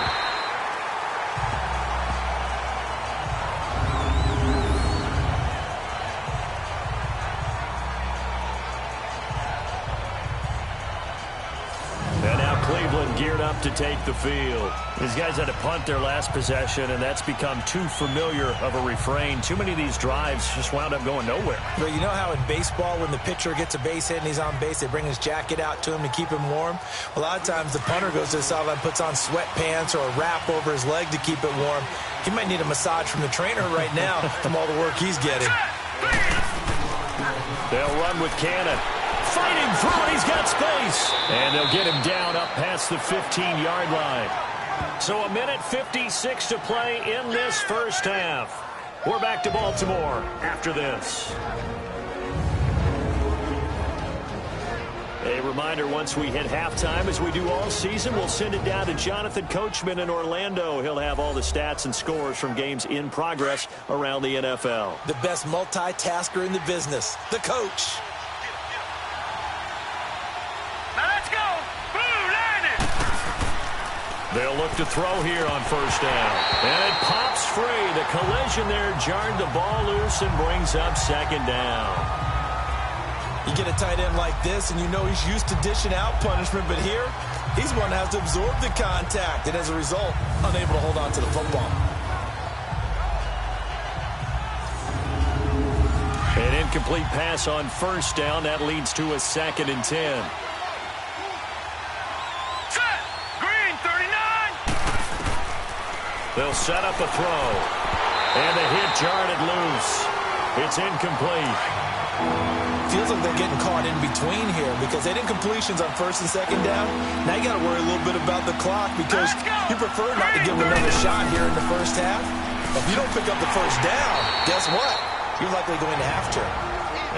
And now Cleveland geared up to take the field. These guys had to punt their last possession, and that's become too familiar of a refrain. Too many of these drives just wound up going nowhere.
But you know how in baseball, when the pitcher gets a base hit and he's on base, they bring his jacket out to him to keep him warm? A lot of times the punter goes to the sideline, puts on sweatpants or a wrap over his leg to keep it warm. He might need a massage from the trainer right now from all the work he's getting.
They'll run with Cannon. Fighting through it, he's got space. And they'll get him down up past the 15-yard line. So 1:56 to play in this first half. We're back to Baltimore after this. A reminder, once we hit halftime, as we do all season, we'll send it down to Jonathan Coachman in Orlando. He'll have all the stats and scores from games in progress around the NFL.
The best multitasker in the business, the coach.
They'll look to throw here on first down. And it pops free. The collision there jarred the ball loose and brings up second down.
You get a tight end like this, and you know he's used to dishing out punishment, but here, he's one that has to absorb the contact, and as a result, unable to hold on to the football.
An incomplete pass on first down. That leads to a 2nd and 10. They'll set up a throw. And the hit jarred it loose. It's incomplete.
Feels like they're getting caught in between here because they did completions on first and second down. Now you got to worry a little bit about the clock because you prefer not to give them another shot here in the first half. If you don't pick up the first down, guess what? You're likely going to have to.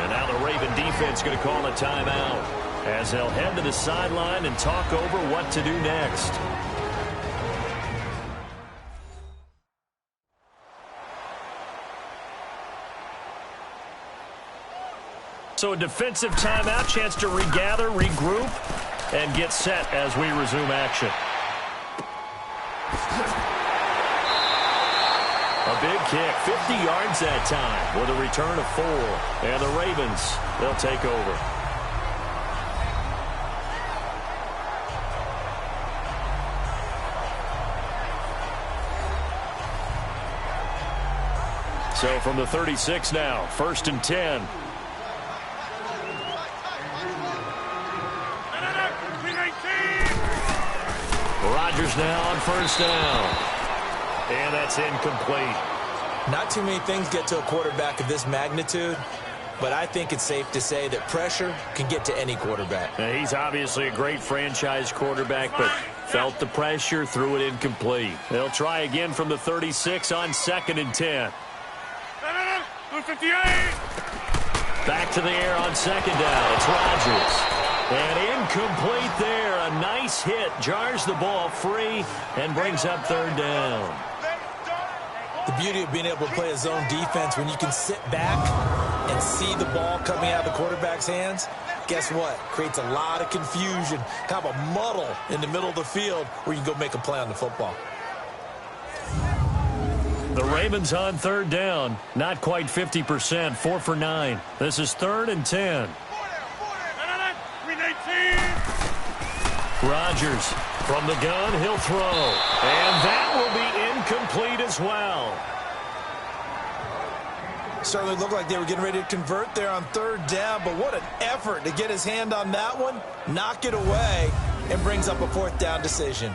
And now the Raven defense going to call a timeout as they'll head to the sideline and talk over what to do next. So a defensive timeout, chance to regather, regroup, and get set as we resume action. A big kick, 50 yards that time with a return of 4. And the Ravens, they'll take over. So from the 36 now, 1st and 10. Rodgers now on first down. And that's incomplete.
Not too many things get to a quarterback of this magnitude, but I think it's safe to say that pressure can get to any quarterback.
Now, he's obviously a great franchise quarterback, but felt the pressure, threw it incomplete. They'll try again from the 36 on 2nd and 10. Back to the air on 2nd down. It's Rodgers. And incomplete there. A nice hit. Jars the ball free and brings up 3rd down.
The beauty of being able to play a zone defense when you can sit back and see the ball coming out of the quarterback's hands, guess what? Creates a lot of confusion, kind of a muddle in the middle of the field where you can go make a play on the football.
The Ravens on 3rd down. Not quite 50%. 4 for 9. This is 3rd and 10. Rodgers from the gun, he'll throw. And that will be incomplete as well.
Certainly looked like they were getting ready to convert there on 3rd down, but what an effort to get his hand on that one, knock it away, and brings up a 4th down decision.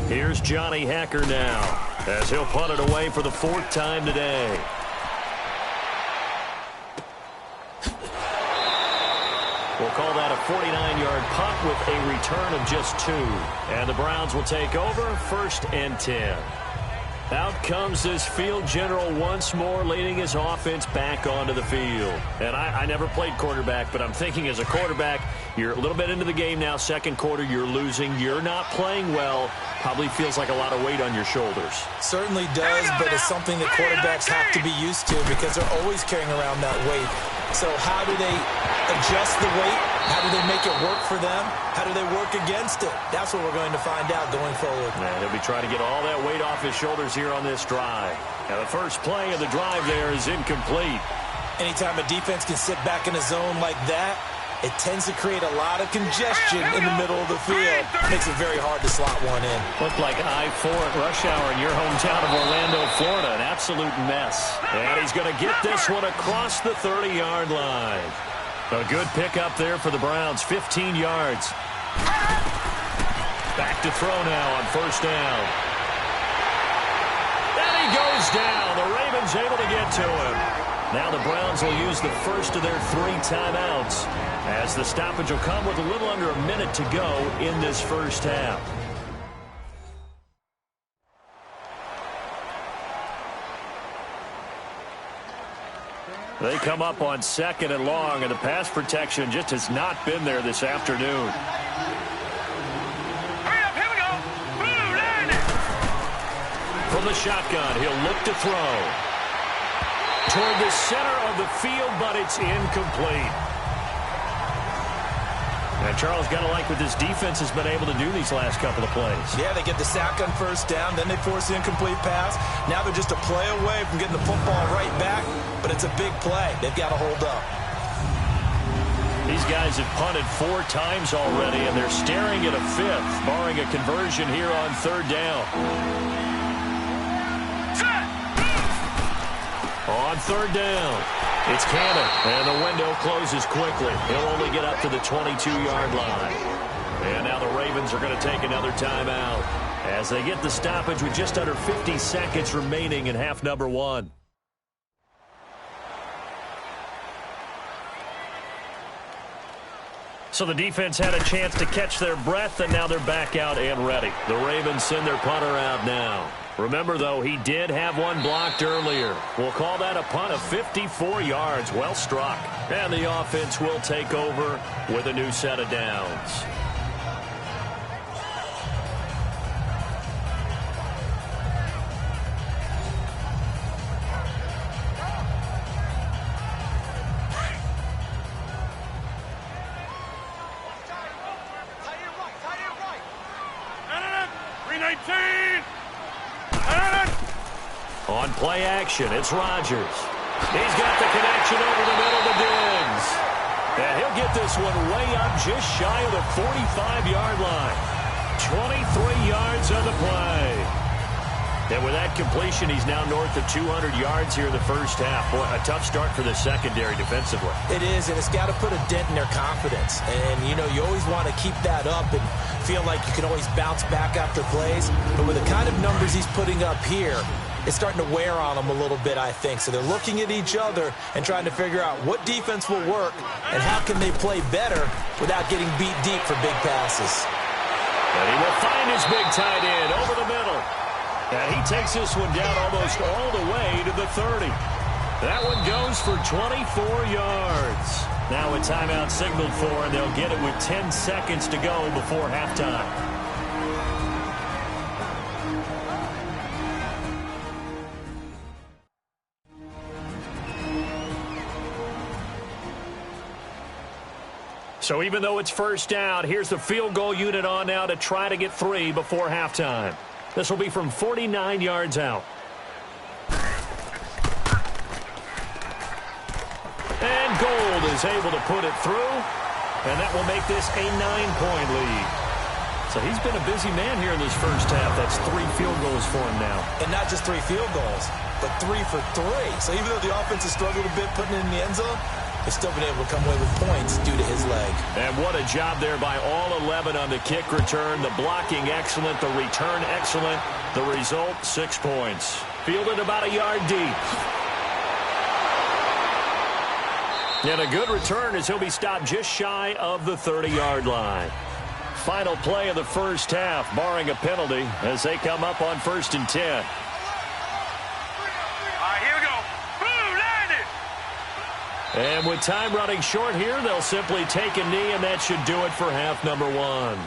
Here's Johnny Hecker now as he'll punt it away for the 4th time today. We'll call that a 49-yard punt with a return of just 2. And the Browns will take over 1st and 10. Out comes this field general once more, leading his offense back onto the field. And I never played quarterback, but I'm thinking as a quarterback, you're a little bit into the game now. Second quarter, you're losing. You're not playing well. Probably feels like a lot of weight on your shoulders.
Certainly does, but it's something that quarterbacks have to be used to because they're always carrying around that weight. So how do they adjust the weight? How do they make it work for them? How do they work against it? That's what we're going to find out going forward.
And he'll be trying to get all that weight off his shoulders here on this drive. Now the first play of the drive there is incomplete.
Anytime a defense can sit back in a zone like that, it tends to create a lot of congestion in the middle of the field. Makes it very hard to slot one in.
Looked like I-4 at rush hour in your hometown of Orlando, Florida. An absolute mess. And he's going to get this one across the 30-yard line. A good pickup there for the Browns, 15 yards. Back to throw now on first down. And he goes down. The Ravens able to get to him. Now the Browns will use the first of their 3 timeouts as the stoppage will come with a little under a minute to go in this first half. They come up on 2nd and long, and the pass protection just has not been there this afternoon.
Hurry up, here we go. Blue line.
From the shotgun, he'll look to throw. Toward the center of the field, but it's incomplete. And Charles, got to like what this defense has been able to do these last couple of plays.
Yeah, they get the sack on first down, then they force the incomplete pass. Now they're just a play away from getting the football right back, but it's a big play. They've got to hold up.
These guys have punted 4 times already, and they're staring at a 5th, barring a conversion here on 3rd down. On 3rd down, it's Cannon, and the window closes quickly. He'll only get up to the 22-yard line. And now the Ravens are going to take another timeout as they get the stoppage with just under 50 seconds remaining in half number 1. So the defense had a chance to catch their breath, and now they're back out and ready. The Ravens send their punter out now. Remember, though, he did have one blocked earlier. We'll call that a punt of 54 yards. Well struck. And the offense will take over with a new set of downs. On play action, it's Rodgers. He's got the connection over the middle to Diggs. And he'll get this one way up just shy of the 45-yard line. 23 yards on the play. And with that completion, he's now north of 200 yards here in the first half. Boy, a tough start for the secondary defensively.
It is, and it's got to put a dent in their confidence. And, you know, you always want to keep that up and feel like you can always bounce back after plays. But with the kind of numbers he's putting up here, it's starting to wear on them a little bit, I think. So they're looking at each other and trying to figure out what defense will work and how can they play better without getting beat deep for big passes.
And he will find his big tight end over the middle. And he takes this one down almost all the way to the 30. That one goes for 24 yards. Now a timeout signaled for, and they'll get it with 10 seconds to go before halftime. So even though it's first down, here's the field goal unit on now to try to get 3 before halftime. This will be from 49 yards out. And Gold is able to put it through, and that will make this a 9-point lead. So he's been a busy man here in this first half. That's 3 field goals for him now.
And not just 3 field goals, but 3 for 3. So even though the offense has struggled a bit putting it in the end zone, they've still been able to come away with points due to his leg.
And what a job there by all 11 on the kick return. The blocking excellent, the return excellent. The result, 6 points. Fielded about a yard deep. And a good return as he'll be stopped just shy of the 30-yard line. Final play of the first half, barring a penalty, as they come up on 1st and 10. And with time running short here, they'll simply take a knee, and that should do it for half number one.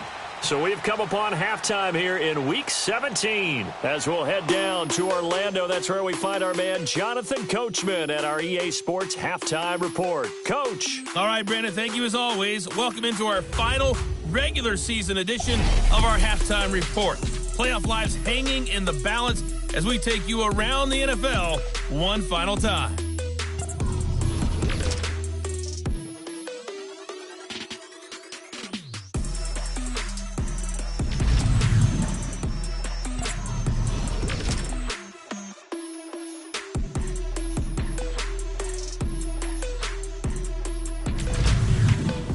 So we've come upon halftime here in Week 17. As we'll head down to Orlando, that's where we find our man Jonathan Coachman at our EA Sports Halftime Report. Coach.
All right, Brandon, thank you as always. Welcome into our final regular season edition of our Halftime Report. Playoff lives hanging in the balance as we take you around the NFL one final time.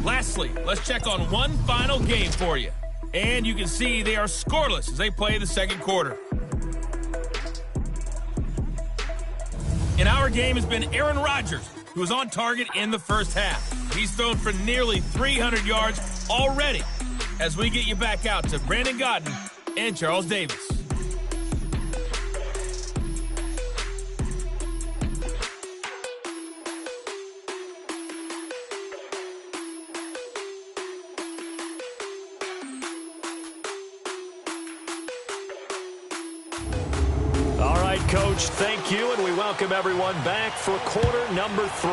Lastly, let's check on one final game for you. And you can see they are scoreless as they play the second quarter. In our game has been Aaron Rodgers, who was on target in the first half. He's thrown for nearly 300 yards already as we get you back out to Brandon Godden and Charles Davis.
Coach, thank you, and we welcome everyone back for quarter number 3.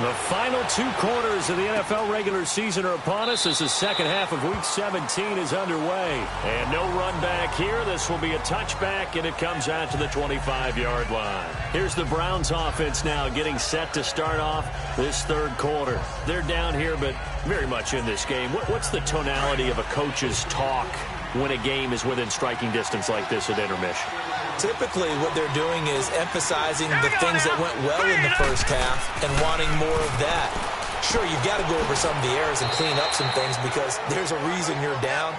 The final 2 quarters of the NFL regular season are upon us as the second half of Week 17 is underway. And no run back here. This will be a touchback, and it comes out to the 25-yard line. Here's the Browns offense now getting set to start off this third quarter. They're down here, but very much in this game. What's the tonality of a coach's talk when a game is within striking distance like this at intermission?
Typically, what they're doing is emphasizing the things that went well in the first half and wanting more of that. Sure, you've got to go over some of the errors and clean up some things because there's a reason you're down.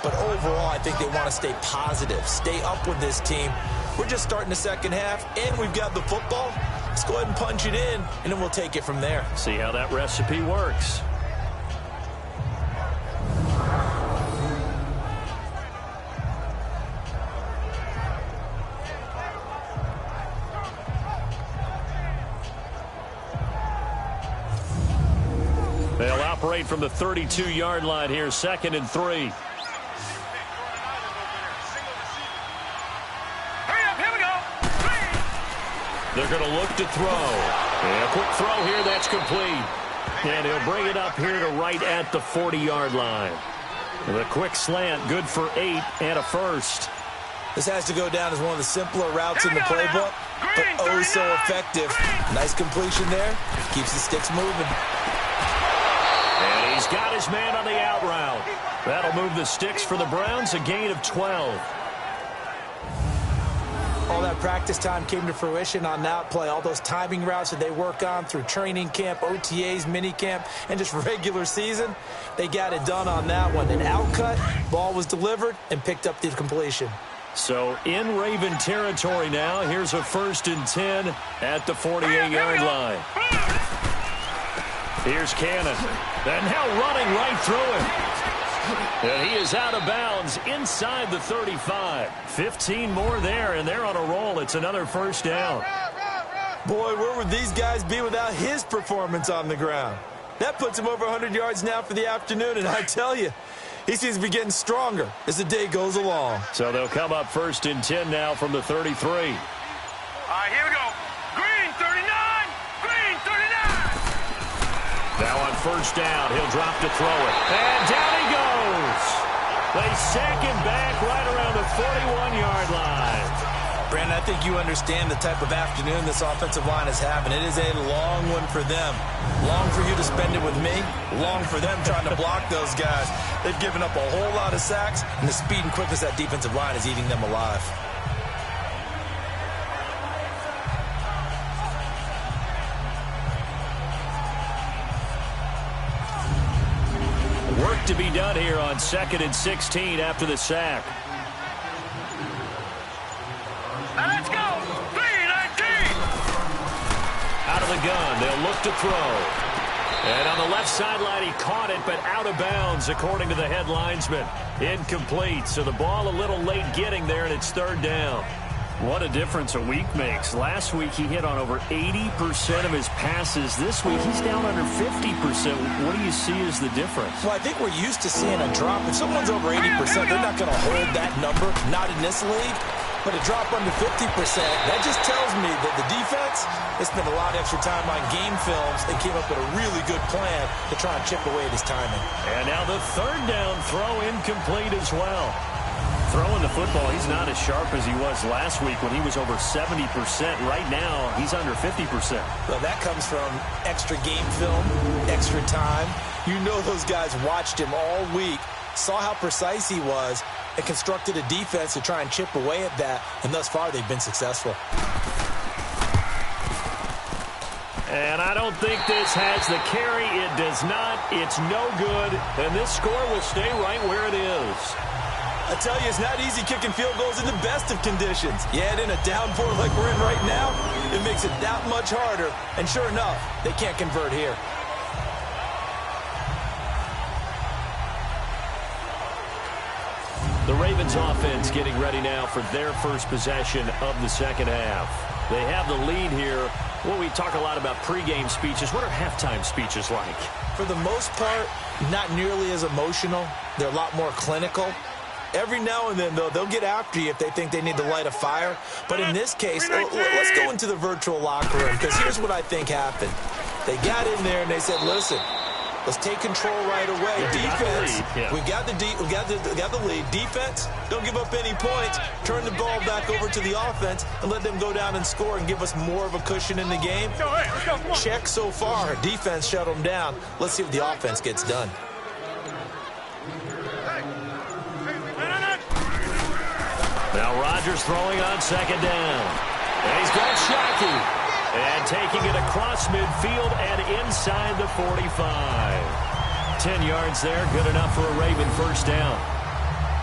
But overall, I think they want to stay positive, stay up with this team. We're just starting the second half, and we've got the football. Let's go ahead and punch it in, and then we'll take it from there.
See how that recipe works. They'll operate from the 32-yard line here, 2nd and 3.
Hurry up, here we go.
They're going to look to throw. And a quick throw here, that's complete. And he'll bring it up here to right at the 40-yard line. The quick slant, good for 8 and a first.
This has to go down as one of the simpler routes in the playbook, but oh so effective. Nice completion there. Keeps the sticks moving.
And he's got his man on the out route. That'll move the sticks for the Browns, a gain of 12.
All that practice time came to fruition on that play. All those timing routes that they work on through training camp, OTAs, mini camp, and just regular season, they got it done on that one. An outcut, ball was delivered, and picked up the completion.
So in Raven territory now, here's a 1st and 10 at the 48-yard line. Here's Cannon. And now running right through him. And he is out of bounds inside the 35. 15 more there, and they're on a roll. It's another first down.
Boy, where would these guys be without his performance on the ground? That puts him over 100 yards now for the afternoon, and I tell you, he seems to be getting stronger as the day goes along.
So they'll come up 1st and 10 now from the 33.
All right, here we go. Green, 39. Green, 39.
Now on 1st down, he'll drop to throw it. And down he goes. They sack him back right around the 41-yard line.
Brandon, I think you understand the type of afternoon this offensive line is having. It is a long one for them. Long for you to spend it with me. Long for them trying to block those guys. They've given up a whole lot of sacks, and the speed and quickness of that defensive line is eating them alive.
Work to be done here on 2nd and 16 after the sack.
Now let's go. 3-19.
Out of the gun, they'll look to throw. And on the left sideline, he caught it, but out of bounds, according to the head linesman. Incomplete, so the ball a little late getting there, and it's 3rd down. What a difference a week makes. Last week he hit on over 80% of his passes. This week he's down under 50%. What do you see as the difference?
Well, I think we're used to seeing a drop. If someone's over 80%, they're not going to hold that number, not in this league. But a drop under 50%, that just tells me that the defense, they spent a lot of extra time on game films. They came up with a really good plan to try and chip away at his timing.
And now the third down throw incomplete as well. Throwing the football, he's not as sharp as he was last week when he was over 70%. Right now, he's under 50%.
Well, that comes from extra game film, extra time. You know those guys watched him all week, saw how precise he was, and constructed a defense to try and chip away at that, and thus far they've been successful.
And I don't think this has the carry. It does not. It's no good, and this score will stay right where it is.
I tell you, it's not easy kicking field goals in the best of conditions. Yet in a downpour like we're in right now, it makes it that much harder, and sure enough, they can't convert here.
The Ravens offense getting ready now for their first possession of the second half. They have the lead here. Well, we talk a lot about pregame speeches. What are halftime speeches like?
For the most part, not nearly as emotional. They're a lot more clinical. Every now and then, though, they'll get after you if they think they need to light a fire. But in this case, let's go into the virtual locker room, because here's what I think happened. They got in there and they said, listen, let's take control right away. Defense, we got the lead. Defense, don't give up any points. Turn the ball back over to the offense and let them go down and score and give us more of a cushion in the game. Check so far. Defense shut them down. Let's see what the offense gets done.
Now Rodgers throwing on second down. And he's got Shockey. And taking it across midfield and inside the 45. 10 yards there, good enough for a Raven first down.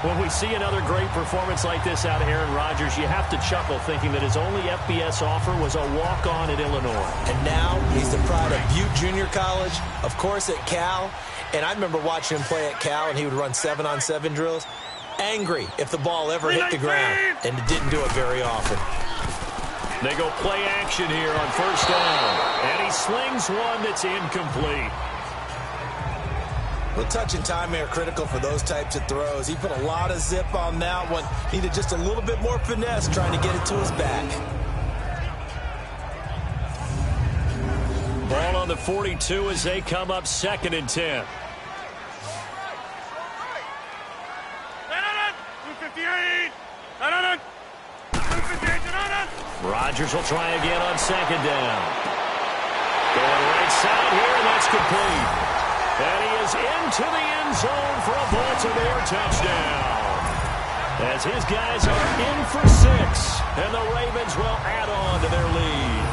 When we see another great performance like this out of Aaron Rodgers, you have to chuckle thinking that his only FBS offer was a walk-on at Illinois.
And now he's the pride of Butte Junior College, of course at Cal. And I remember watching him play at Cal, and he would run 7-on-7 drills. Angry if the ball ever hit the ground, and it didn't do it very often.
They go play action here on first down. And he slings one that's incomplete.
Well, touch and time are critical for those types of throws. He put a lot of zip on that one. Needed just a little bit more finesse trying to get it to his back.
Ball on the 42 as they come up 2nd and 10. Rodgers will try again on second down. Going right side here, and that's complete. And he is into the end zone for a Baltimore touchdown. As his guys are in for 6, and the Ravens will add on to their lead.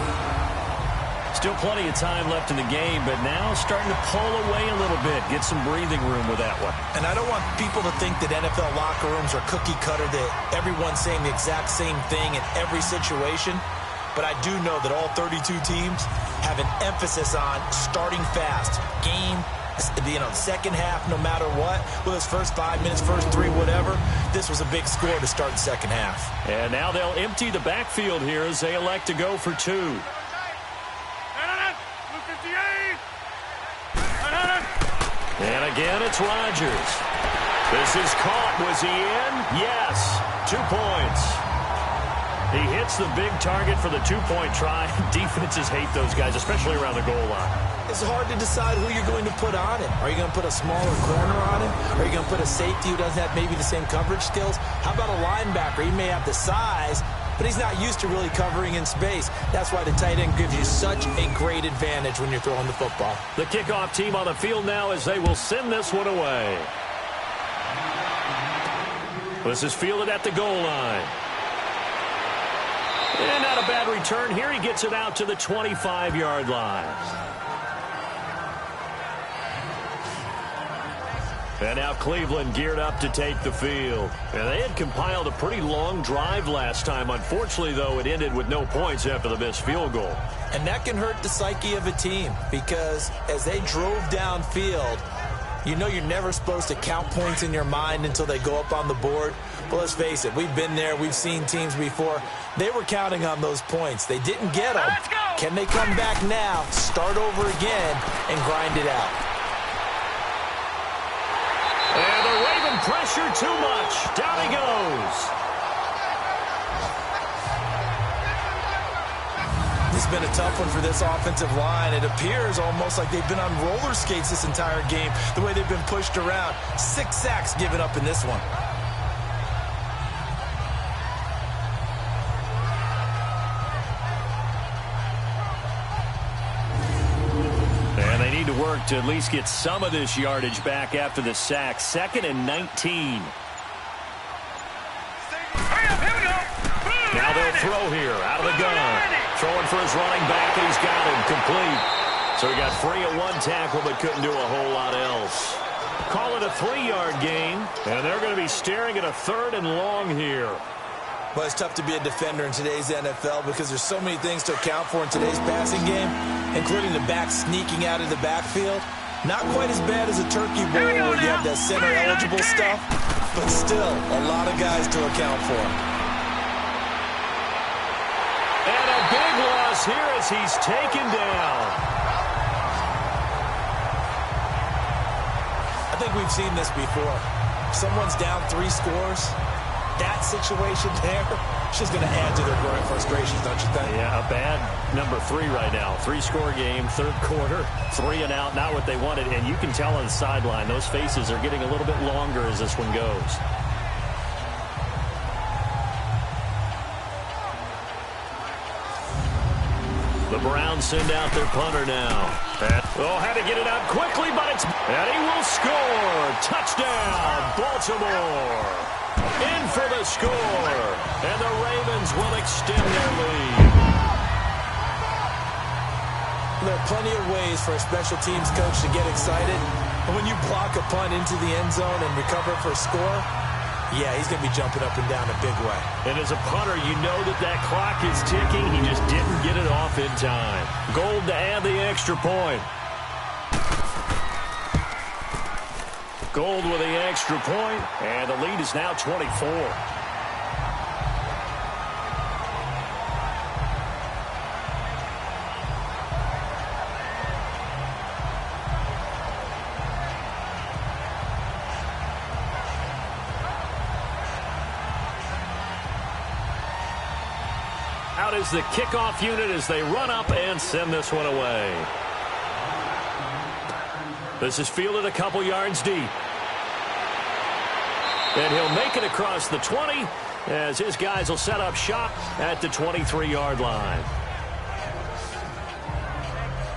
Still plenty of time left in the game, but now starting to pull away a little bit. Get some breathing room with that one.
And I don't want people to think that NFL locker rooms are cookie cutter, that everyone's saying the exact same thing in every situation. But I do know that all 32 teams have an emphasis on starting fast. Game, second half, no matter what. Well, his first 5 minutes, first 3, whatever. This was a big score to start the second half.
And now they'll empty the backfield here as they elect to go for 2. And again, it's Rodgers. This is caught. Was he in? Yes. 2 points. He hits the big target for the 2-point try. Defenses hate those guys, especially around the goal line.
It's hard to decide who you're going to put on him. Are you going to put a smaller corner on him? Are you going to put a safety who doesn't have maybe the same coverage skills? How about a linebacker? He may have the size, but he's not used to really covering in space. That's why the tight end gives you such a great advantage when you're throwing the football.
The kickoff team on the field now as they will send this one away. This is fielded at the goal line. And not a bad return here. He gets it out to the 25-yard line. And now Cleveland geared up to take the field. And they had compiled a pretty long drive last time. Unfortunately, though, it ended with no points after the missed field goal.
And that can hurt the psyche of a team, because as they drove downfield, You know you're never supposed to count points in your mind until they go up on the board. But let's face it, we've been there. We've seen teams before. They were counting on those points. They didn't get them. Can they come back now, start over again, and grind it out?
And the Raven pressure too much. Down he goes.
It's been a tough one for this offensive line. It appears almost like they've been on roller skates this entire game, the way they've been pushed around. 6 sacks given up in this one.
And they need to work to at least get some of this yardage back after the sack. 2nd and 19. Now they'll throw here out of the gun. Throwing for his running back, and he's got him complete. So he got free at one tackle, but couldn't do a whole lot else. Call it a 3-yard gain, and they're going to be staring at a 3rd and long here.
But it's tough to be a defender in today's NFL because there's so many things to account for in today's passing game, including the back sneaking out of the backfield. Not quite as bad as a turkey bowl where you have that center-eligible stuff, but still a lot of guys to account for.
And a big loss here as he's taken down.
I think we've seen this before. Someone's down 3 scores. That situation there, she's going to add to their growing frustrations, don't you think?
Yeah, a bad number 3 right now. 3-score game, 3rd quarter, 3 and out, not what they wanted. And you can tell on the sideline, those faces are getting a little bit longer as this one goes. The Browns send out their punter now. Had to get it out quickly, but and he will score. Touchdown, Baltimore. In for the score. And the Ravens will extend their lead.
There are plenty of ways for a special teams coach to get excited. But when you block a punt into the end zone and recover for a score, yeah, he's going to be jumping up and down a big way.
And as a punter, you know that clock is ticking. He just didn't get it off in time. Gold to add the extra point. Gold with the extra point, and the lead is now 24. Out is the kickoff unit as they run up and send this one away. This is fielded a couple yards deep. And he'll make it across the 20 as his guys will set up shop at the 23-yard line.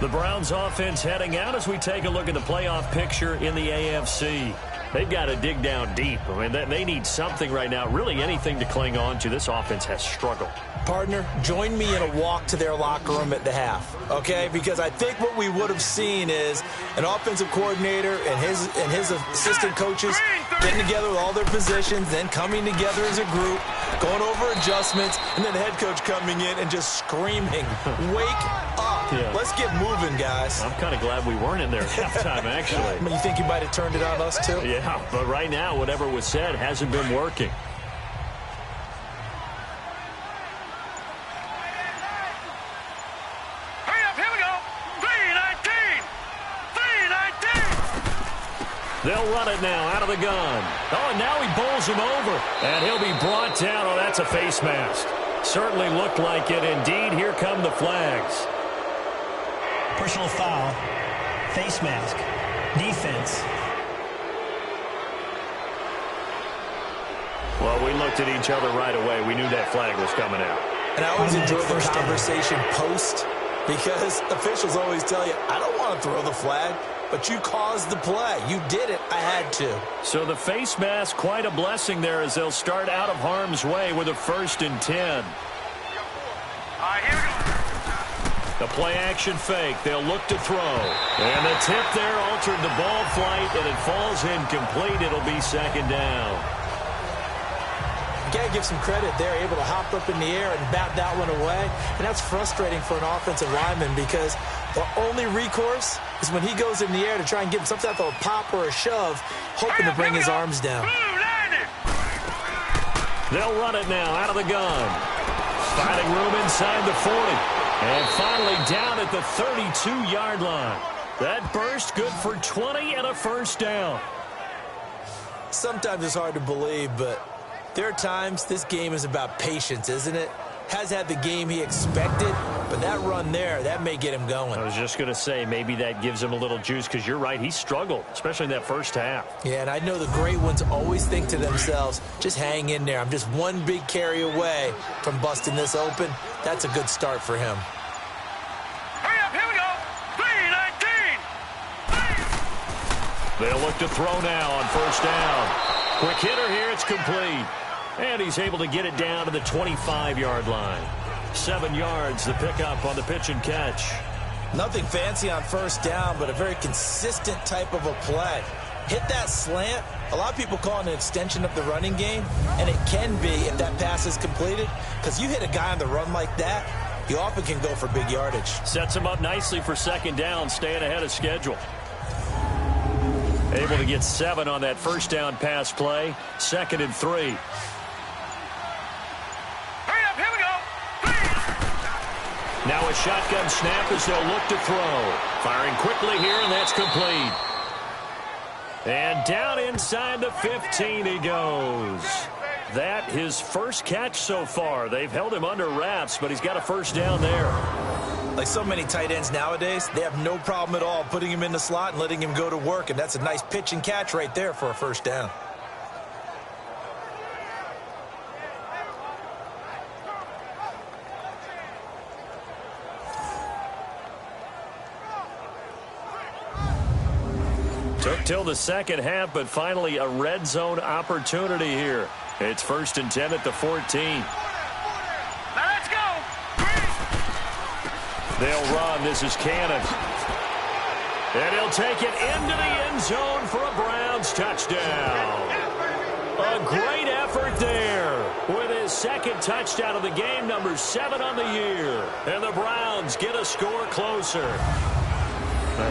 The Browns offense heading out as we take a look at the playoff picture in the AFC. They've got to dig down deep. I mean, they need something right now, really anything to cling on to. This offense has struggled.
Partner, join me in a walk to their locker room at the half, okay? Because I think what we would have seen is an offensive coordinator and his assistant coaches getting together with all their positions, then coming together as a group, going over adjustments, and then the head coach coming in and just screaming, "Wake up. Yeah. Let's get moving, guys."
I'm kind of glad we weren't in there at halftime, actually.
I mean, you think you might have turned it on us, too?
Yeah, but right now, whatever was said hasn't been working. They'll run it now out of the gun. Oh, and now he bowls him over. And he'll be brought down. Oh, that's a face mask. Certainly looked like it. Indeed, here come the flags.
Personal foul, face mask, defense.
Well, we looked at each other right away. We knew that flag was coming out.
And I always enjoy the conversation post because officials always tell you, I don't want to throw the flag. But you caused the play. You did it. I had to.
So the face mask, quite a blessing there as they'll start out of harm's way with a 1st and 10.
Here we go.
The play action fake. They'll look to throw. And the tip there altered the ball flight, and it falls incomplete. It'll be 2nd down.
You got to give some credit. They're able to hop up in the air and bat that one away. And that's frustrating for an offensive lineman because the only recourse is when he goes in the air to try and give him some type of a pop or a shove, hoping to bring his arms down.
They'll run it now out of the gun. Finding room inside the 40. And finally down at the 32-yard line. That burst good for 20 and a first down.
Sometimes it's hard to believe, but there are times this game is about patience, isn't it? Has had the game he expected, but that run there, that may get him going.
I was just going to say, maybe that gives him a little juice, because you're right, he struggled, especially in that first half.
Yeah, and I know the great ones always think to themselves, just hang in there. I'm just one big carry away from busting this open. That's a good start for him.
Hurry up, here we go. 3-19.
They'll look to throw now on first down. Quick hitter here, it's complete. And he's able to get it down to the 25-yard line. 7 yards, the pickup on the pitch and catch.
Nothing fancy on first down, but a very consistent type of a play. Hit that slant. A lot of people call it an extension of the running game, and it can be if that pass is completed, because you hit a guy on the run like that, you often can go for big yardage.
Sets him up nicely for second down, staying ahead of schedule. Able to get 7 on that first down pass play. 2nd and 3. Now a shotgun snap as they'll look to throw. Firing quickly here, and that's complete. And down inside the 15 he goes. That his first catch so far. They've held him under wraps, but he's got a first down there.
Like so many tight ends nowadays, they have no problem at all putting him in the slot and letting him go to work, and that's a nice pitch and catch right there for a first down.
Took till the second half, but finally a red zone opportunity here. It's 1st and 10 at the 14.
Now let's go.
They'll run. This is Cannon. And he'll take it into the end zone for a Browns touchdown. A great effort there with his 2nd touchdown of the game, number 7 on the year. And the Browns get a score closer.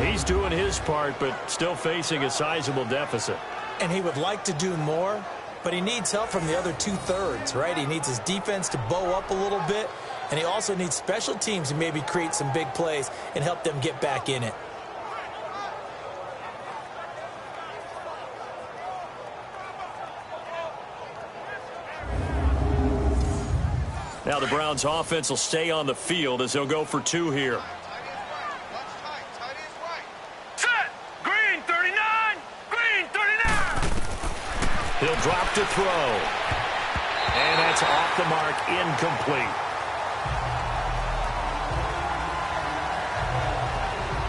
He's doing his part, but still facing a sizable deficit.
And he would like to do more, but he needs help from the other 2/3, right? He needs his defense to bow up a little bit, and he also needs special teams to maybe create some big plays and help them get back in it.
Now the Browns offense will stay on the field as they'll go for 2 here. He'll drop to throw. And that's off the mark, incomplete.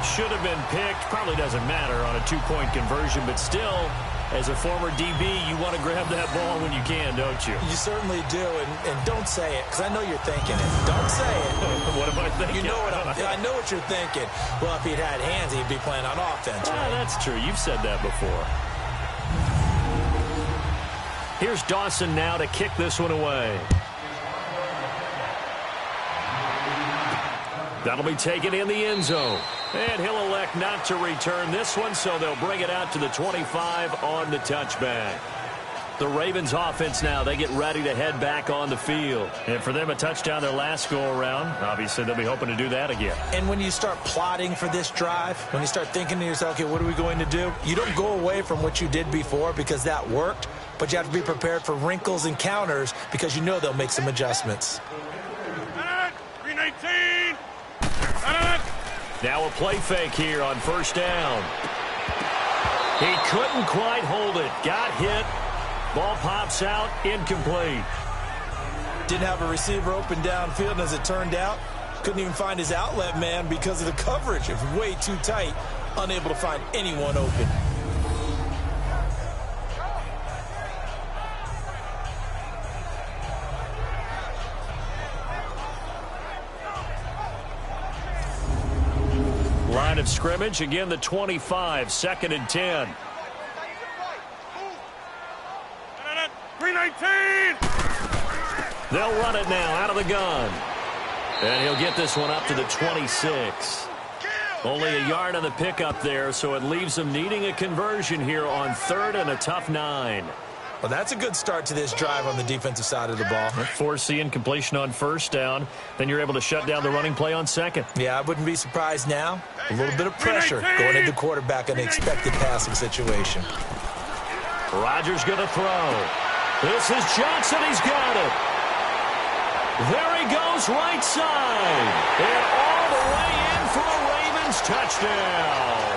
Should have been picked. Probably doesn't matter on a 2-point conversion, but still, as a former DB, you want to grab that ball when you can, don't you?
You certainly do, and don't say it, because I know you're thinking it. Don't say it.
What am I thinking?
You know what I know what you're thinking. Well, if he'd had hands, he'd be playing on offense, right?
That's true. You've said that before. Here's Dawson now to kick this one away. That'll be taken in the end zone. And he'll elect not to return this one, so they'll bring it out to the 25 on the touchback. The Ravens offense now, they get ready to head back on the field. And for them, a touchdown their last go-around. Obviously, they'll be hoping to do that again.
And when you start plotting for this drive, when you start thinking to yourself, okay, what are we going to do? You don't go away from what you did before because that worked, but you have to be prepared for wrinkles and counters because you know they'll make some adjustments.
319.
Now a play fake here on first down. He couldn't quite hold it. Got hit. Ball pops out, incomplete.
Didn't have a receiver open downfield, and as it turned out, couldn't even find his outlet man because of the coverage. It was way too tight, unable to find anyone open.
Line of scrimmage, again the 25, 2nd and 10.
319.
They'll run it now out of the gun. And he'll get this one up to the 26. Only a yard on the pickup there, so it leaves them needing a conversion here on 3rd and a tough 9.
Well, that's a good start to this drive on the defensive side of the ball.
Forcing incompletion on 1st down. Then you're able to shut down the running play on 2nd.
Yeah, I wouldn't be surprised now. A little bit of pressure going into the quarterback in the expected passing situation.
Rodgers going to throw. This is Johnson. He's got it. There he goes, right side. And all the way in for a Ravens touchdown.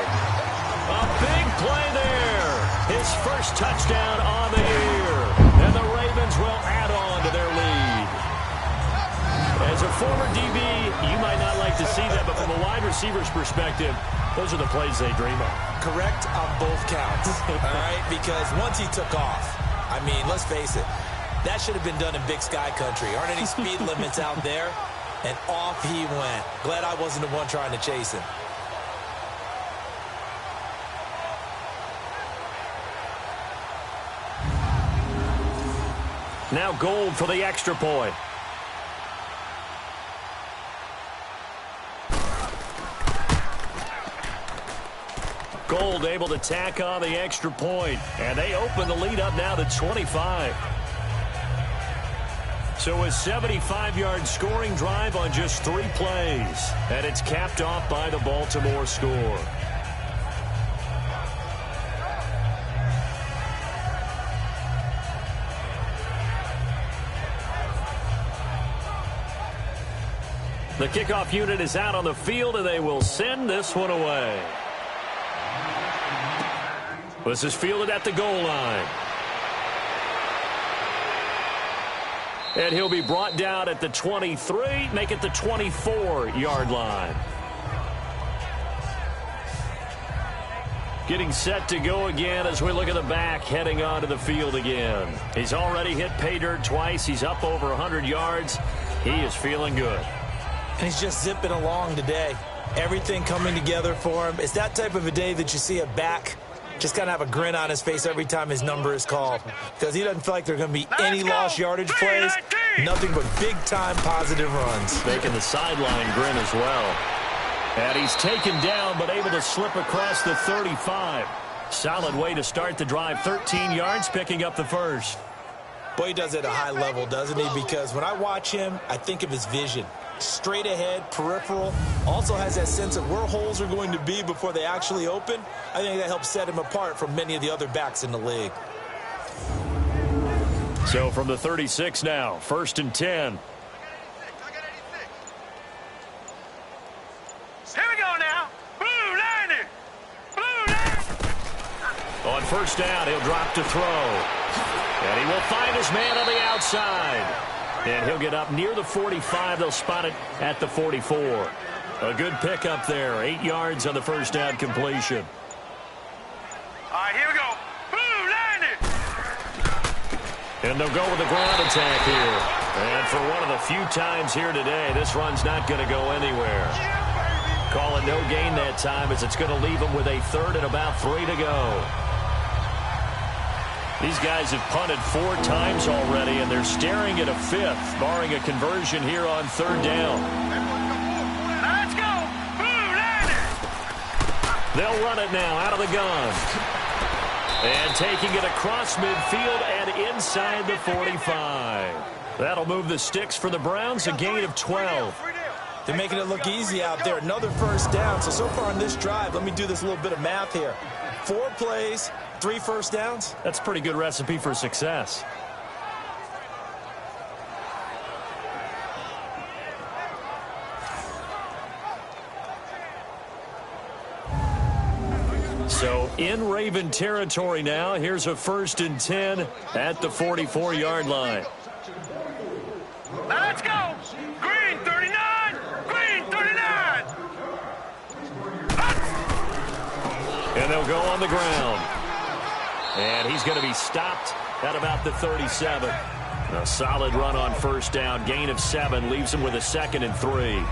A big play there. His first touchdown on the year. And the Ravens will add on to their lead. As a former DB, you might not like to see that, but from a wide receiver's perspective, those are the plays they dream of.
Correct on both counts, all right? Because once he took off, I mean, let's face it, that should have been done in Big Sky Country. Aren't any speed limits out there? And off he went. Glad I wasn't the one trying to chase him.
Now Gold for the extra point. Gold able to tack on the extra point, and they open the lead up now to 25. So a 75-yard scoring drive on just 3 plays, and it's capped off by the Baltimore score. The kickoff unit is out on the field, and they will send this one away. This is fielded at the goal line. And he'll be brought down at the 23, make it the 24-yard line. Getting set to go again as we look at the back, heading onto the field again. He's already hit pay dirt twice. He's up over 100 yards. He is feeling good.
And he's just zipping along today. Everything coming together for him. It's that type of a day that you see a back just kind of have a grin on his face every time his number is called, because he doesn't feel like there are going to be any lost yardage plays, nothing but big-time positive runs.
Making the sideline grin as well. And he's taken down but able to slip across the 35. Solid way to start the drive. 13 yards, picking up the first.
Boy, he does it at a high level, doesn't he? Because when I watch him, I think of his vision. Straight ahead, peripheral, also has that sense of where holes are going to be before they actually open. I think that helps set him apart from many of the other backs in the league.
So from the 36 now, 1st and 10.
Here we go now. Blue landing. Blue landing.
On 1st down, he'll drop to throw. And he will find his man on the outside. And he'll get up near the 45. They'll spot it at the 44. A good pickup there. 8 yards on the 1st down completion.
All right, here we go. Blue landing.
And they'll go with the ground attack here. And for one of the few times here today, this run's not going to go anywhere. Call it no gain that time, as it's going to leave them with a 3rd and about 3 to go. These guys have punted 4 times already, and they're staring at a 5th, barring a conversion here on 3rd down.
Let's go. Blue landing.
They'll run it now out of the gun. And taking it across midfield and inside the 45. That'll move the sticks for the Browns, a gain of 12.
They're making it look easy out there. Another 1st down. So far on this drive, let me do this little bit of math here. 4 plays, 3 1st downs.
That's a pretty good recipe for success. So in Raven territory now. Here's a 1st and 10 at the 44-yard line.
Let's go. Green 39. Green 39.
And they'll go on the ground. And he's going to be stopped at about the 37. A solid run on 1st down. Gain of 7 leaves him with a 2nd and 3.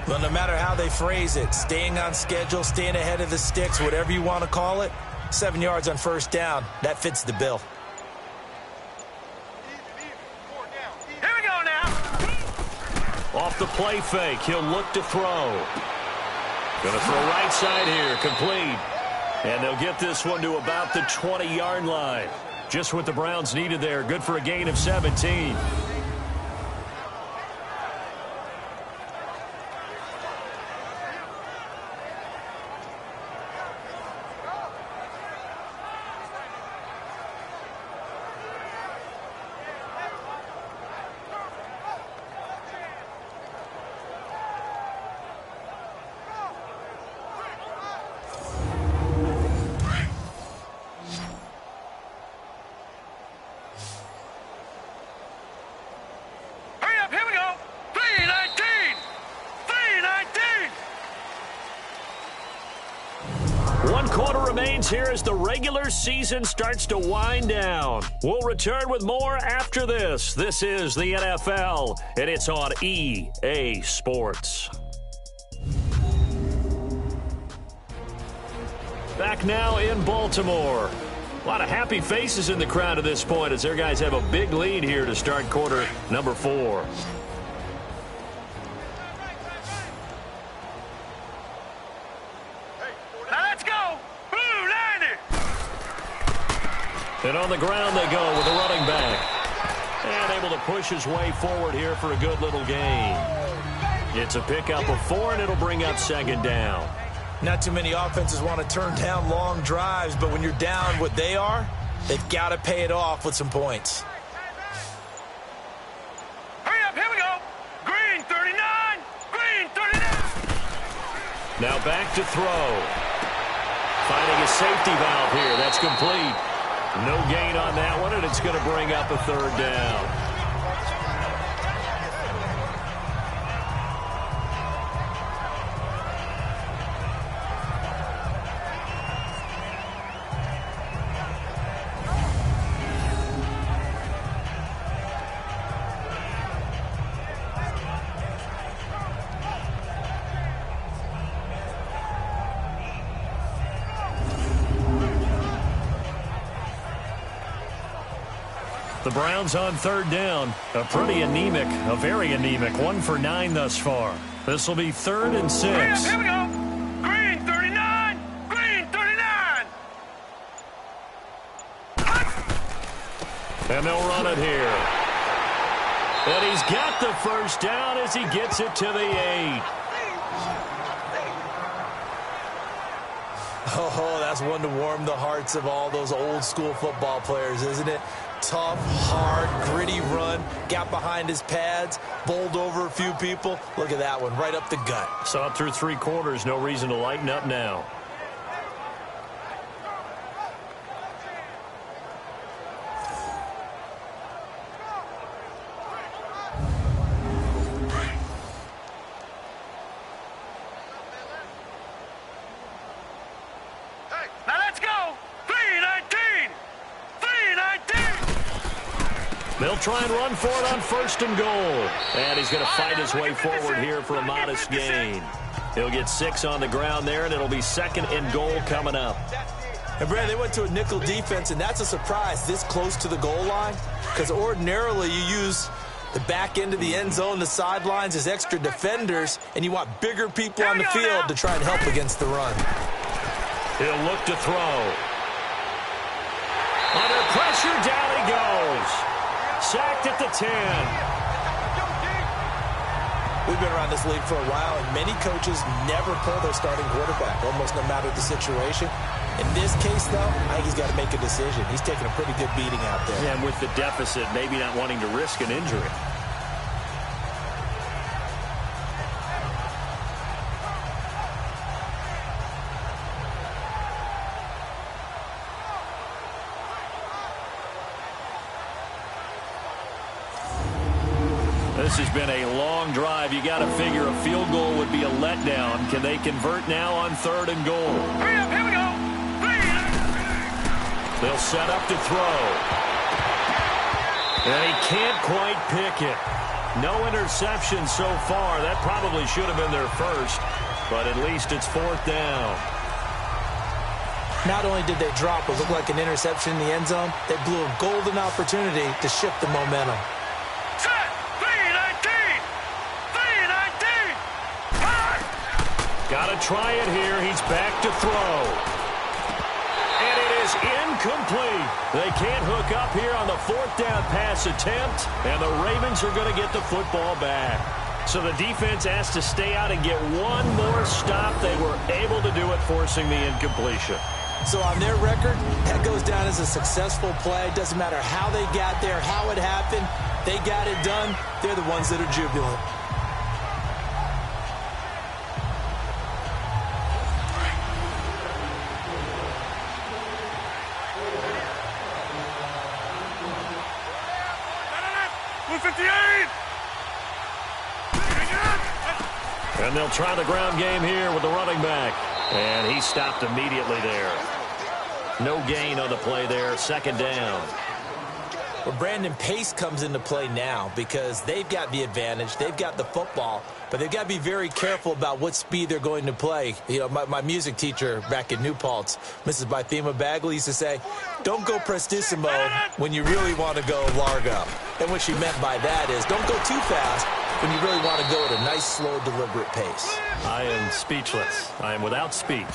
Well, no matter how they phrase it, staying on schedule, staying ahead of the sticks, whatever you want to call it, 7 yards on 1st down, that fits the bill.
Here we go now.
Off the play fake, he'll look to throw. Going to throw right side here, complete. And they'll get this one to about the 20-yard line. Just what the Browns needed there. Good for a gain of 17. Here as the regular season starts to wind down. We'll return with more after this. This is the NFL, and it's on EA Sports. Back now in Baltimore. A lot of happy faces in the crowd at this point as their guys have a big lead here to start quarter number 4. And on the ground they go with a running back. And able to push his way forward here for a good little gain. It's a pickup of 4, and it'll bring up second down.
Not too many offenses want to turn down long drives, but when you're down what they are, they've got to pay it off with some points.
Hurry up, here we go. Green 39, green 39.
Now back to throw. Finding a safety valve here. That's complete. No gain on that one, and it's going to bring up a third down. The Browns on third down. A pretty anemic, a very anemic 1 for 9 thus far. This will be 3rd and 6.
Here we go. Green 39, green 39.
And they'll run it here. And he's got the first down as he gets it to the 8.
Oh, that's one to warm the hearts of all those old school football players, isn't it? Tough, hard, gritty run, got behind his pads, bowled over a few people. Look at that one, right up the gut.
Saw it through 3 quarters, no reason to lighten up now.
Now let's go. 319, 319.
They'll try and run for it on 1st and goal. And he's going to fight his way forward here for a modest gain. He'll get 6 on the ground there, and it'll be 2nd and goal coming up.
And, Brad, they went to a nickel defense, and that's a surprise this close to the goal line, because ordinarily you use the back end of the end zone, the sidelines as extra defenders, and you want bigger people on the field to try and help against the run.
He'll look to throw. Under pressure, down he goes. Sacked at the 10.
We've been around this league for a while, and many coaches never pull their starting quarterback, almost no matter the situation. In this case, though, I think he's got to make a decision. He's taking a pretty good beating out there.
Yeah, and with the deficit, maybe not wanting to risk an injury. This has been a long drive. You got to figure a field goal would be a letdown. Can they convert now on 3rd and goal?
Hurry up, here we go.
They'll set up to throw. And he can't quite pick it. No interception so far. That probably should have been their first, but at least it's 4th down.
Not only did they drop what looked like an interception in the end zone, they blew a golden opportunity to shift the momentum.
Got to try it here. He's back to throw. And it is incomplete. They can't hook up here on the fourth down pass attempt, and the Ravens are going to get the football back. So the defense has to stay out and get one more stop. They were able to do it, forcing the incompletion.
So on their record, that goes down as a successful play. Doesn't matter how they got there, how it happened. They got it done. They're the ones that are jubilant.
And they'll try the ground game here with the running back. And he stopped immediately there. No gain on the play there. Second down.
Well, Brandon, pace comes into play now because they've got the advantage. They've got the football, but they've got to be very careful about what speed they're going to play. You know, my music teacher back in New Paltz, Mrs. Bythema Bagley, used to say, don't go prestissimo when you really want to go largo. And what she meant by that is don't go too fast when you really want to go at a nice, slow, deliberate pace.
I am speechless. I am without speech.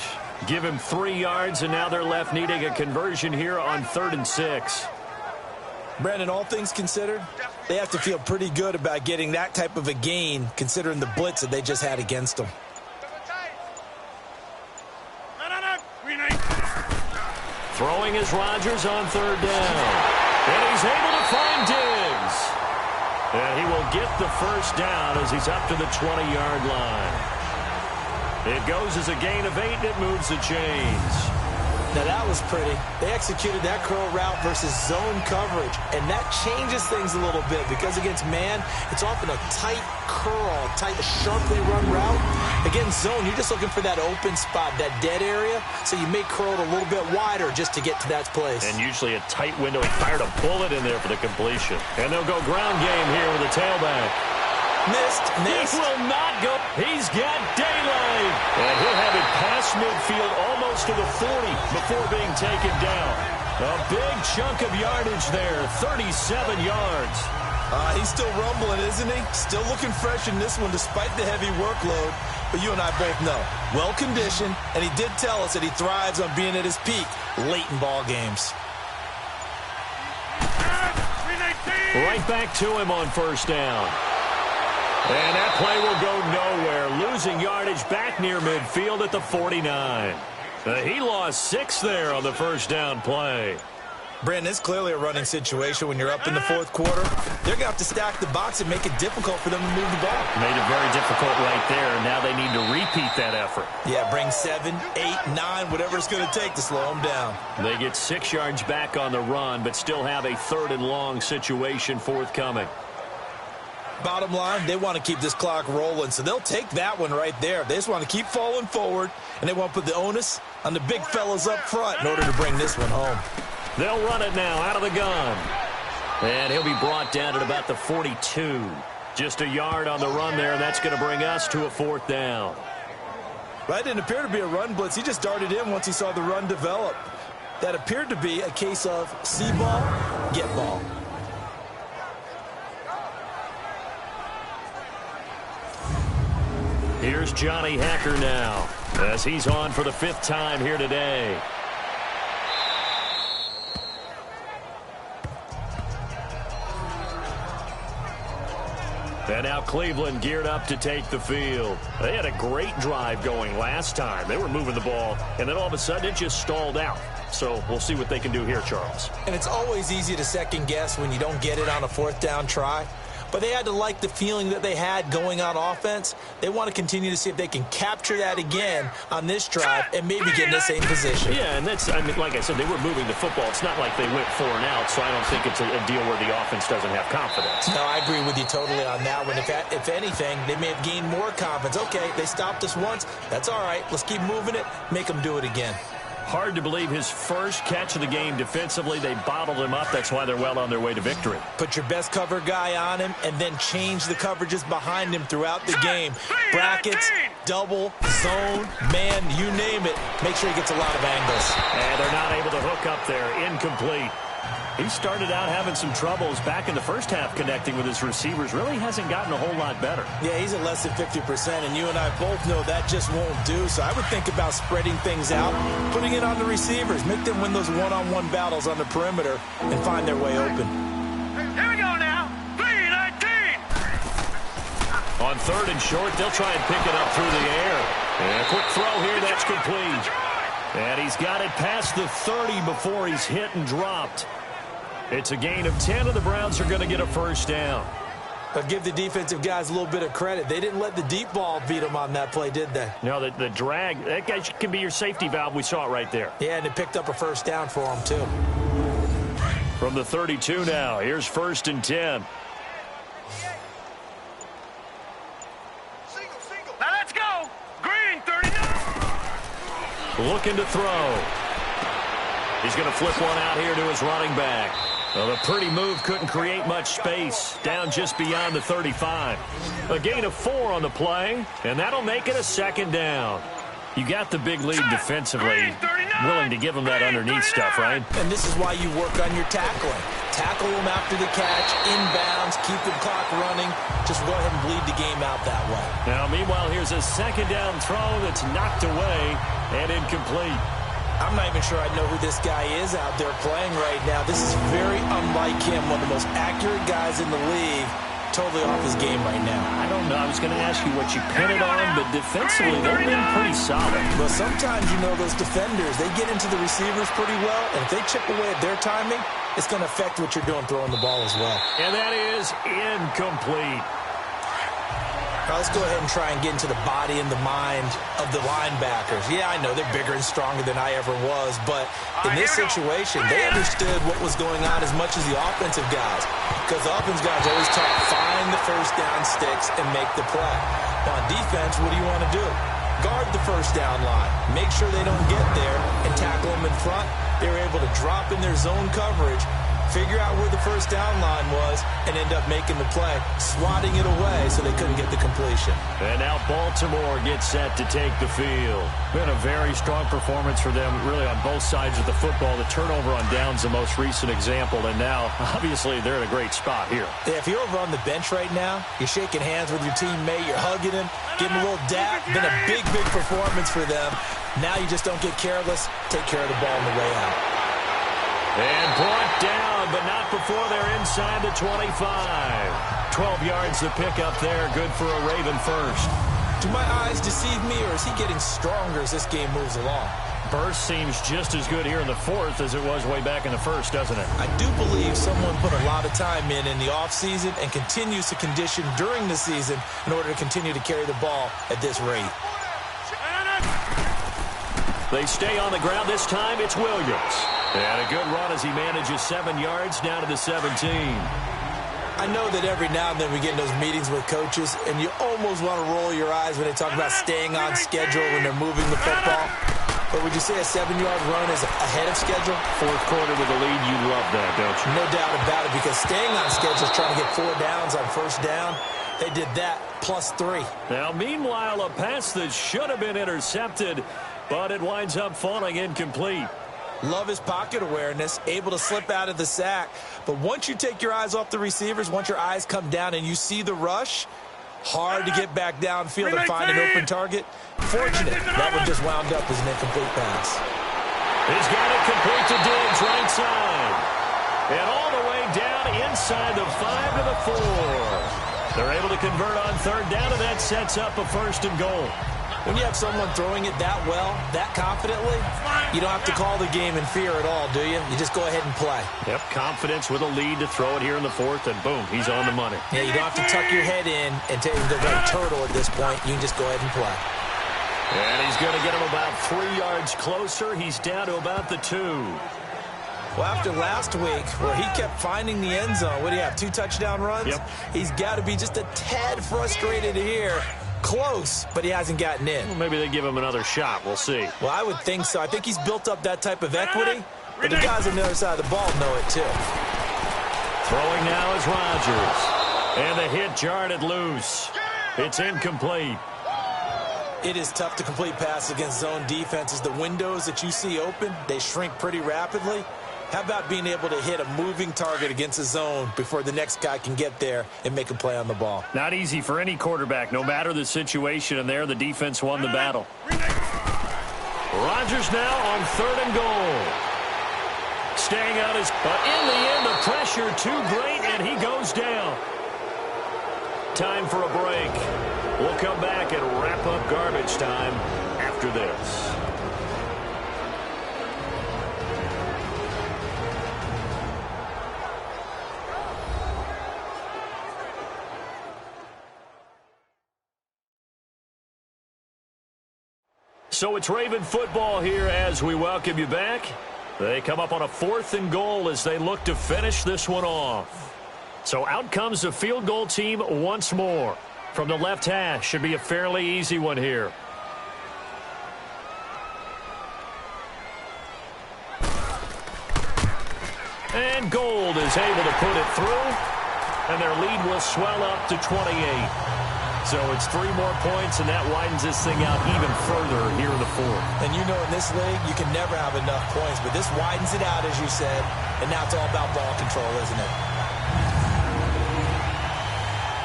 Give him 3 yards, and now they're left needing a conversion here on 3rd and 6.
Brandon, all things considered, they have to feel pretty good about getting that type of a gain, considering the blitz that they just had against them.
Throwing is Rodgers on 3rd down. And he's able to find Diggs. And he will get the first down as he's up to the 20-yard line. It goes as a gain of 8, and it moves the chains.
Now, that was pretty. They executed that curl route versus zone coverage, and that changes things a little bit because against man, it's often a tight curl, tight, sharply run route. Against zone, you're just looking for that open spot, that dead area, so you may curl it a little bit wider just to get to that place.
And usually a tight window. He fired a bullet in there for the completion. And they'll go ground game here with a tailback.
Missed.
He will not go. He's got daylight. And he'll have it past midfield almost to the 40 before being taken down. A big chunk of yardage there, 37 yards.
He's still rumbling, isn't he? Still looking fresh in this one despite the heavy workload. But you and I both know, well-conditioned, and he did tell us that he thrives on being at his peak late in ball games.
Right back to him on 1st down. And that play will go nowhere. Losing yardage back near midfield at the 49. He lost 6 there on the 1st down play.
Brandon, it's clearly a running situation when you're up in the 4th quarter. They're going to have to stack the box and make it difficult for them to move the ball.
Made it very difficult right there. Now they need to repeat that effort.
Yeah, bring 7, 8, 9, whatever it's going to take to slow them down.
They get 6 yards back on the run, but still have a 3rd and long situation forthcoming.
Bottom line, they want to keep this clock rolling, so they'll take that one right there. They just want to keep falling forward, and they want to put the onus on the big fellas up front in order to bring this one home.
They'll run it now out of the gun. And he'll be brought down at about the 42. Just a yard on the run there, and that's going to bring us to a 4th down.
That didn't appear to be a run blitz. He just darted in once he saw the run develop. That appeared to be a case of see ball, get ball.
Here's Johnny Hacker now as he's on for the 5th time here today. And now Cleveland geared up to take the field. They had a great drive going last time. They were moving the ball, and then all of a sudden it just stalled out. So we'll see what they can do here, Charles.
And it's always easy to second guess when you don't get it on a 4th down try. But they had to like the feeling that they had going on offense. They want to continue to see if they can capture that again on this drive and maybe get in the same position.
Yeah, and that's, I mean, like I said, they were moving the football. It's not like they went 4 and out, so I don't think it's a deal where the offense doesn't have confidence.
No, I agree with you totally on that one. If anything, they may have gained more confidence. Okay, they stopped us once. That's all right. Let's keep moving it. Make them do it again.
Hard to believe his first catch of the game defensively. They bottled him up. That's why they're well on their way to victory.
Put your best cover guy on him and then change the coverages behind him throughout the game. Brackets, double, zone, man, you name it. Make sure he gets a lot of angles.
And they're not able to hook up there. Incomplete. He started out having some troubles back in the first half connecting with his receivers. Really hasn't gotten a whole lot better.
Yeah, he's at less than 50%, and you and I both know that just won't do. So I would think about spreading things out, putting it on the receivers, make them win those one-on-one battles on the perimeter, and find their way open.
Here we go now. 3-19.
On 3rd and short, they'll try and pick it up through the air. And a quick throw here, that's complete. And he's got it past the 30 before he's hit and dropped. It's a gain of 10, and the Browns are going to get a first down.
I'll give the defensive guys a little bit of credit. They didn't let the deep ball beat them on that play, did they?
No, the drag, that guy can be your safety valve. We saw it right there.
Yeah, and it picked up a first down for them, too.
From the 32 now, here's 1st and 10.
Now let's go. Green, 39.
Looking to throw. He's going to flip one out here to his running back. Well, the pretty move couldn't create much space. Down just beyond the 35. A gain of 4 on the play, and that'll make it a 2nd down. You got the big lead defensively. Willing to give him that underneath stuff, right?
And this is why you work on your tackling. Tackle them after the catch, inbounds, keep the clock running. Just go ahead and bleed the game out that way.
Now, meanwhile, here's a 2nd down throw that's knocked away and incomplete.
I'm not even sure I know who this guy is out there playing right now. This is very unlike him, one of the most accurate guys in the league. Totally off his game right now.
I don't know. I was going to ask you what you pin it on, but defensively, they've been pretty solid.
Well, sometimes, you know, those defenders, they get into the receivers pretty well, and if they chip away at their timing, it's going to affect what you're doing throwing the ball as well.
And that is incomplete.
Now let's go ahead and try and get into the body and the mind of the linebackers. Yeah, I know they're bigger and stronger than I ever was, but in this situation, they understood what was going on as much as the offensive guys, because the offensive guys always talk, find the first down sticks and make the play. Now, on defense, what do you want to do? Guard the first down line. Make sure they don't get there and tackle them in front. They were able to drop in their zone coverage, figure out where the first down line was, and end up making the play, swatting it away so they couldn't get the completion.
And now Baltimore gets set to take the field. Been a very strong performance for them, really, on both sides of the football. The turnover on downs, the most recent example, and now, obviously, they're in a great spot here.
Yeah, if you're over on the bench right now, you're shaking hands with your teammate, you're hugging him, giving him a little dap. Been a big, big performance for them. Now you just don't get careless. Take care of the ball on the way out.
And brought down, but not before they're inside the 25. 12 yards to pick up there. Good for a Raven first.
Do my eyes deceive me, or is he getting stronger as this game moves along?
Burst seems just as good here in the 4th as it was way back in the 1st, doesn't it?
I do believe someone put a lot of time in the offseason and continues to condition during the season in order to continue to carry the ball at this rate.
They stay on the ground. This time it's Williams. And a good run as he manages 7 yards down to the 17.
I know that every now and then we get in those meetings with coaches, and you almost want to roll your eyes when they talk about staying on schedule when they're moving the football. But would you say a 7-yard run is ahead of schedule?
4th quarter with a lead, you love that, don't you?
No doubt about it, because staying on schedule is trying to get 4 downs on first down. They did that plus 3.
Now, meanwhile, a pass that should have been intercepted, but it winds up falling incomplete.
Love his pocket awareness, able to slip out of the sack. But once you take your eyes off the receivers, once your eyes come down and you see the rush, hard to get back downfield and find an open target. Fortunate, that one just wound up as an incomplete pass.
He's got it complete to Diggs, right side. And all the way down inside the 5 to the 4. They're able to convert on 3rd down, and that sets up a 1st and goal.
When you have someone throwing it that well, that confidently, you don't have to call the game in fear at all, do you? You just go ahead and play.
Yep, confidence with a lead to throw it here in the 4th, and boom, he's on the money.
Yeah, you don't have to tuck your head in and take the right turtle at this point. You can just go ahead and play.
And he's going to get him about 3 yards closer. He's down to about the 2.
Well, after last week, where he kept finding the end zone, what do you have, 2 touchdown runs?
Yep.
He's got to be just a tad frustrated here. Close, but he hasn't gotten in.
Well, maybe they give him another shot. We'll see.
Well, I would think so. I think he's built up that type of equity, but the guys on the other side of the ball know it too.
Throwing now is Rodgers. And the hit jarred it loose. It's incomplete.
It is tough to complete passes against zone defenses. The windows that you see open, they shrink pretty rapidly. How about being able to hit a moving target against a zone before the next guy can get there and make a play on the ball?
Not easy for any quarterback, no matter the situation, and there the defense won the battle. Rodgers now on 3rd and goal. Staying out his, but in the end, the pressure too great, and he goes down. Time for a break. We'll come back and wrap up garbage time after this. So it's Raven football here as we welcome you back. They come up on a 4th and goal as they look to finish this one off. So out comes the field goal team once more. From the left hash, should be a fairly easy one here. And Gold is able to put it through. And their lead will swell up to 28. So it's 3 more points, and that widens this thing out even further here in the 4th.
And you know in this league, you can never have enough points, but this widens it out, as you said, and now it's all about ball control, isn't it?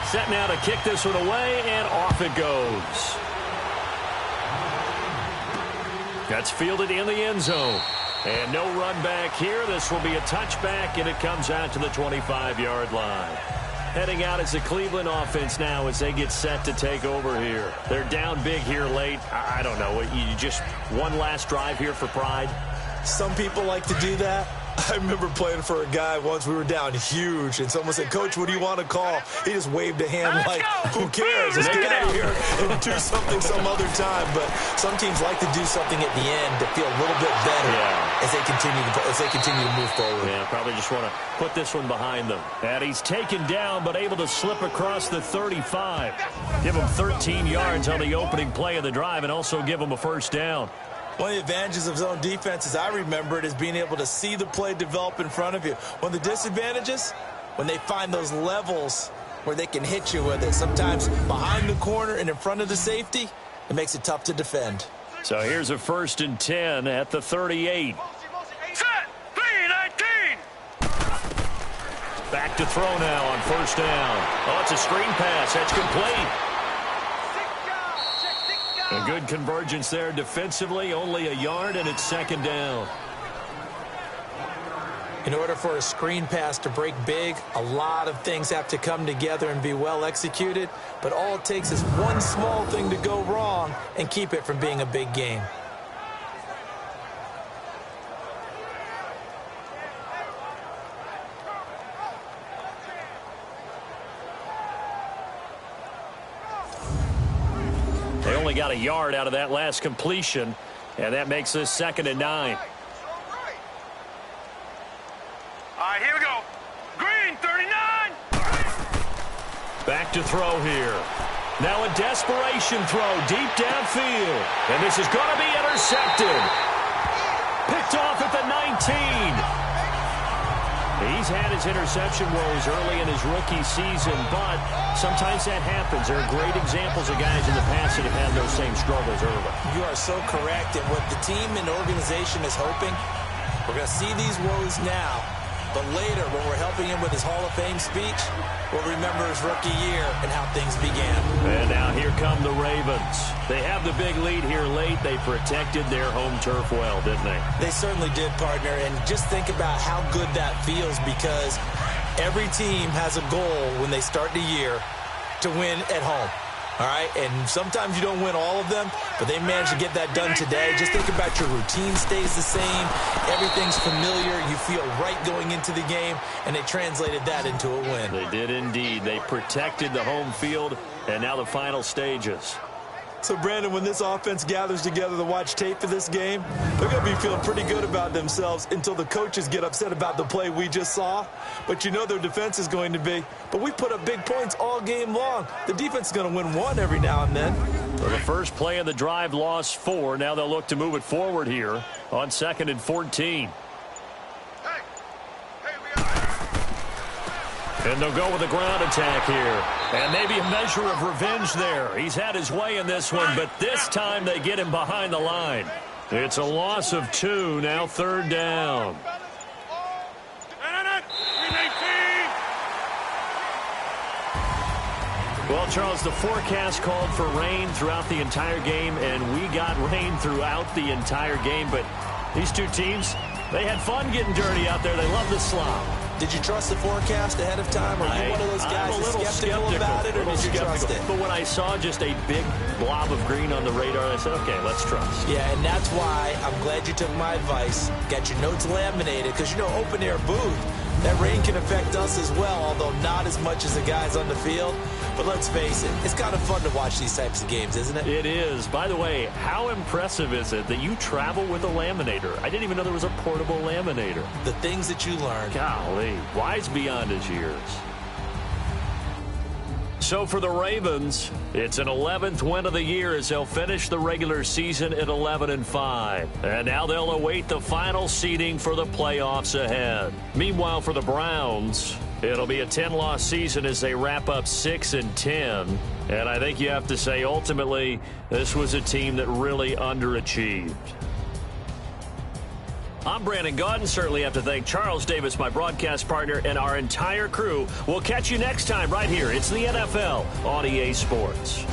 Set now to kick this one away, and off it goes. That's fielded in the end zone. And no run back here. This will be a touchback, and it comes out to the 25-yard line. Heading out as the Cleveland offense now as they get set to take over here. They're down big here late. I don't know. You just one last drive here for pride?
Some people like to do that. I remember playing for a guy once. We were down huge, and someone said, "Coach, what do you want to call?" He just waved a hand like, "Who cares? Let's get out of here and do something some other time." But some teams like to do something at the end to feel a little bit better as they continue to move forward.
Yeah, probably just want to put this one behind them. And he's taken down, but able to slip across the 35. Give him 13 yards on the opening play of the drive, and also give him a first down.
One of the advantages of zone defense, as I remember it, is being able to see the play develop in front of you. One of the disadvantages, when they find those levels where they can hit you with it, sometimes behind the corner and in front of the safety, it makes it tough to defend.
So here's a 1st and 10 at the 38.
Set, 3-19.
Back to throw now on 1st down. Oh, it's a screen pass. That's complete. A good convergence there defensively, only a yard, and it's 2nd down.
In order for a screen pass to break big, a lot of things have to come together and be well executed, but all it takes is one small thing to go wrong and keep it from being a big game.
They only got a yard out of that last completion, and that makes this 2nd and 9.
All right, here we go. Green, 39.
Back to throw here. Now a desperation throw deep downfield. And this is going to be intercepted. Picked off at the 19. He's had his interception woes early in his rookie season, but sometimes that happens. There are great examples of guys in the past that have had those same struggles early.
You are so correct. And what the team and organization is hoping, we're going to see these woes now, but later when we're helping him with his Hall of Fame speech, we'll remember his rookie year and how things began.
And now here come the Ravens. They have the big lead here late. They protected their home turf well, didn't they?
They certainly did, partner. And just think about how good that feels, because every team has a goal when they start the year to win at home. All right, and sometimes you don't win all of them, but they managed to get that done today. Just think about your routine stays the same. Everything's familiar. You feel right going into the game, and they translated that into a win.
They did indeed. They protected the home field, and now the final stages.
So, Brandon, when this offense gathers together to watch tape for this game, they're going to be feeling pretty good about themselves until the coaches get upset about the play we just saw. But you know their defense is going to be. But we put up big points all game long. The defense is going to win one every now and then.
For the first play of the drive, lost 4. Now they'll look to move it forward here on 2nd and 14. And they'll go with a ground attack here. And maybe a measure of revenge there. He's had his way in this one, but this time they get him behind the line. It's a loss of 2, now 3rd down. Well, Charles, the forecast called for rain throughout the entire game, and we got rain throughout the entire game. But these two teams, they had fun getting dirty out there. They love the slop.
Did you trust the forecast ahead of time? Or are you one of those guys that's skeptical about it, or did you trust it?
But when I saw just a big blob of green on the radar, I said, okay, let's trust.
Yeah, and that's why I'm glad you took my advice. Got your notes laminated, because, open-air booth, that rain can affect us as well, although not as much as the guys on the field. But let's face it, it's kind of fun to watch these types of games, isn't it?
It is. By the way, how impressive is it that you travel with a laminator? I didn't even know there was a portable laminator.
The things that you learn.
Golly, wise beyond his years. So for the Ravens, it's an 11th win of the year as they'll finish the regular season at 11-5. And now they'll await the final seeding for the playoffs ahead. Meanwhile, for the Browns, it'll be a 10-loss season as they wrap up 6-10. And I think you have to say, ultimately, this was a team that really underachieved. I'm Brandon Gaudin. Certainly have to thank Charles Davis, my broadcast partner, and our entire crew. We'll catch you next time right here. It's the NFL on EA Sports.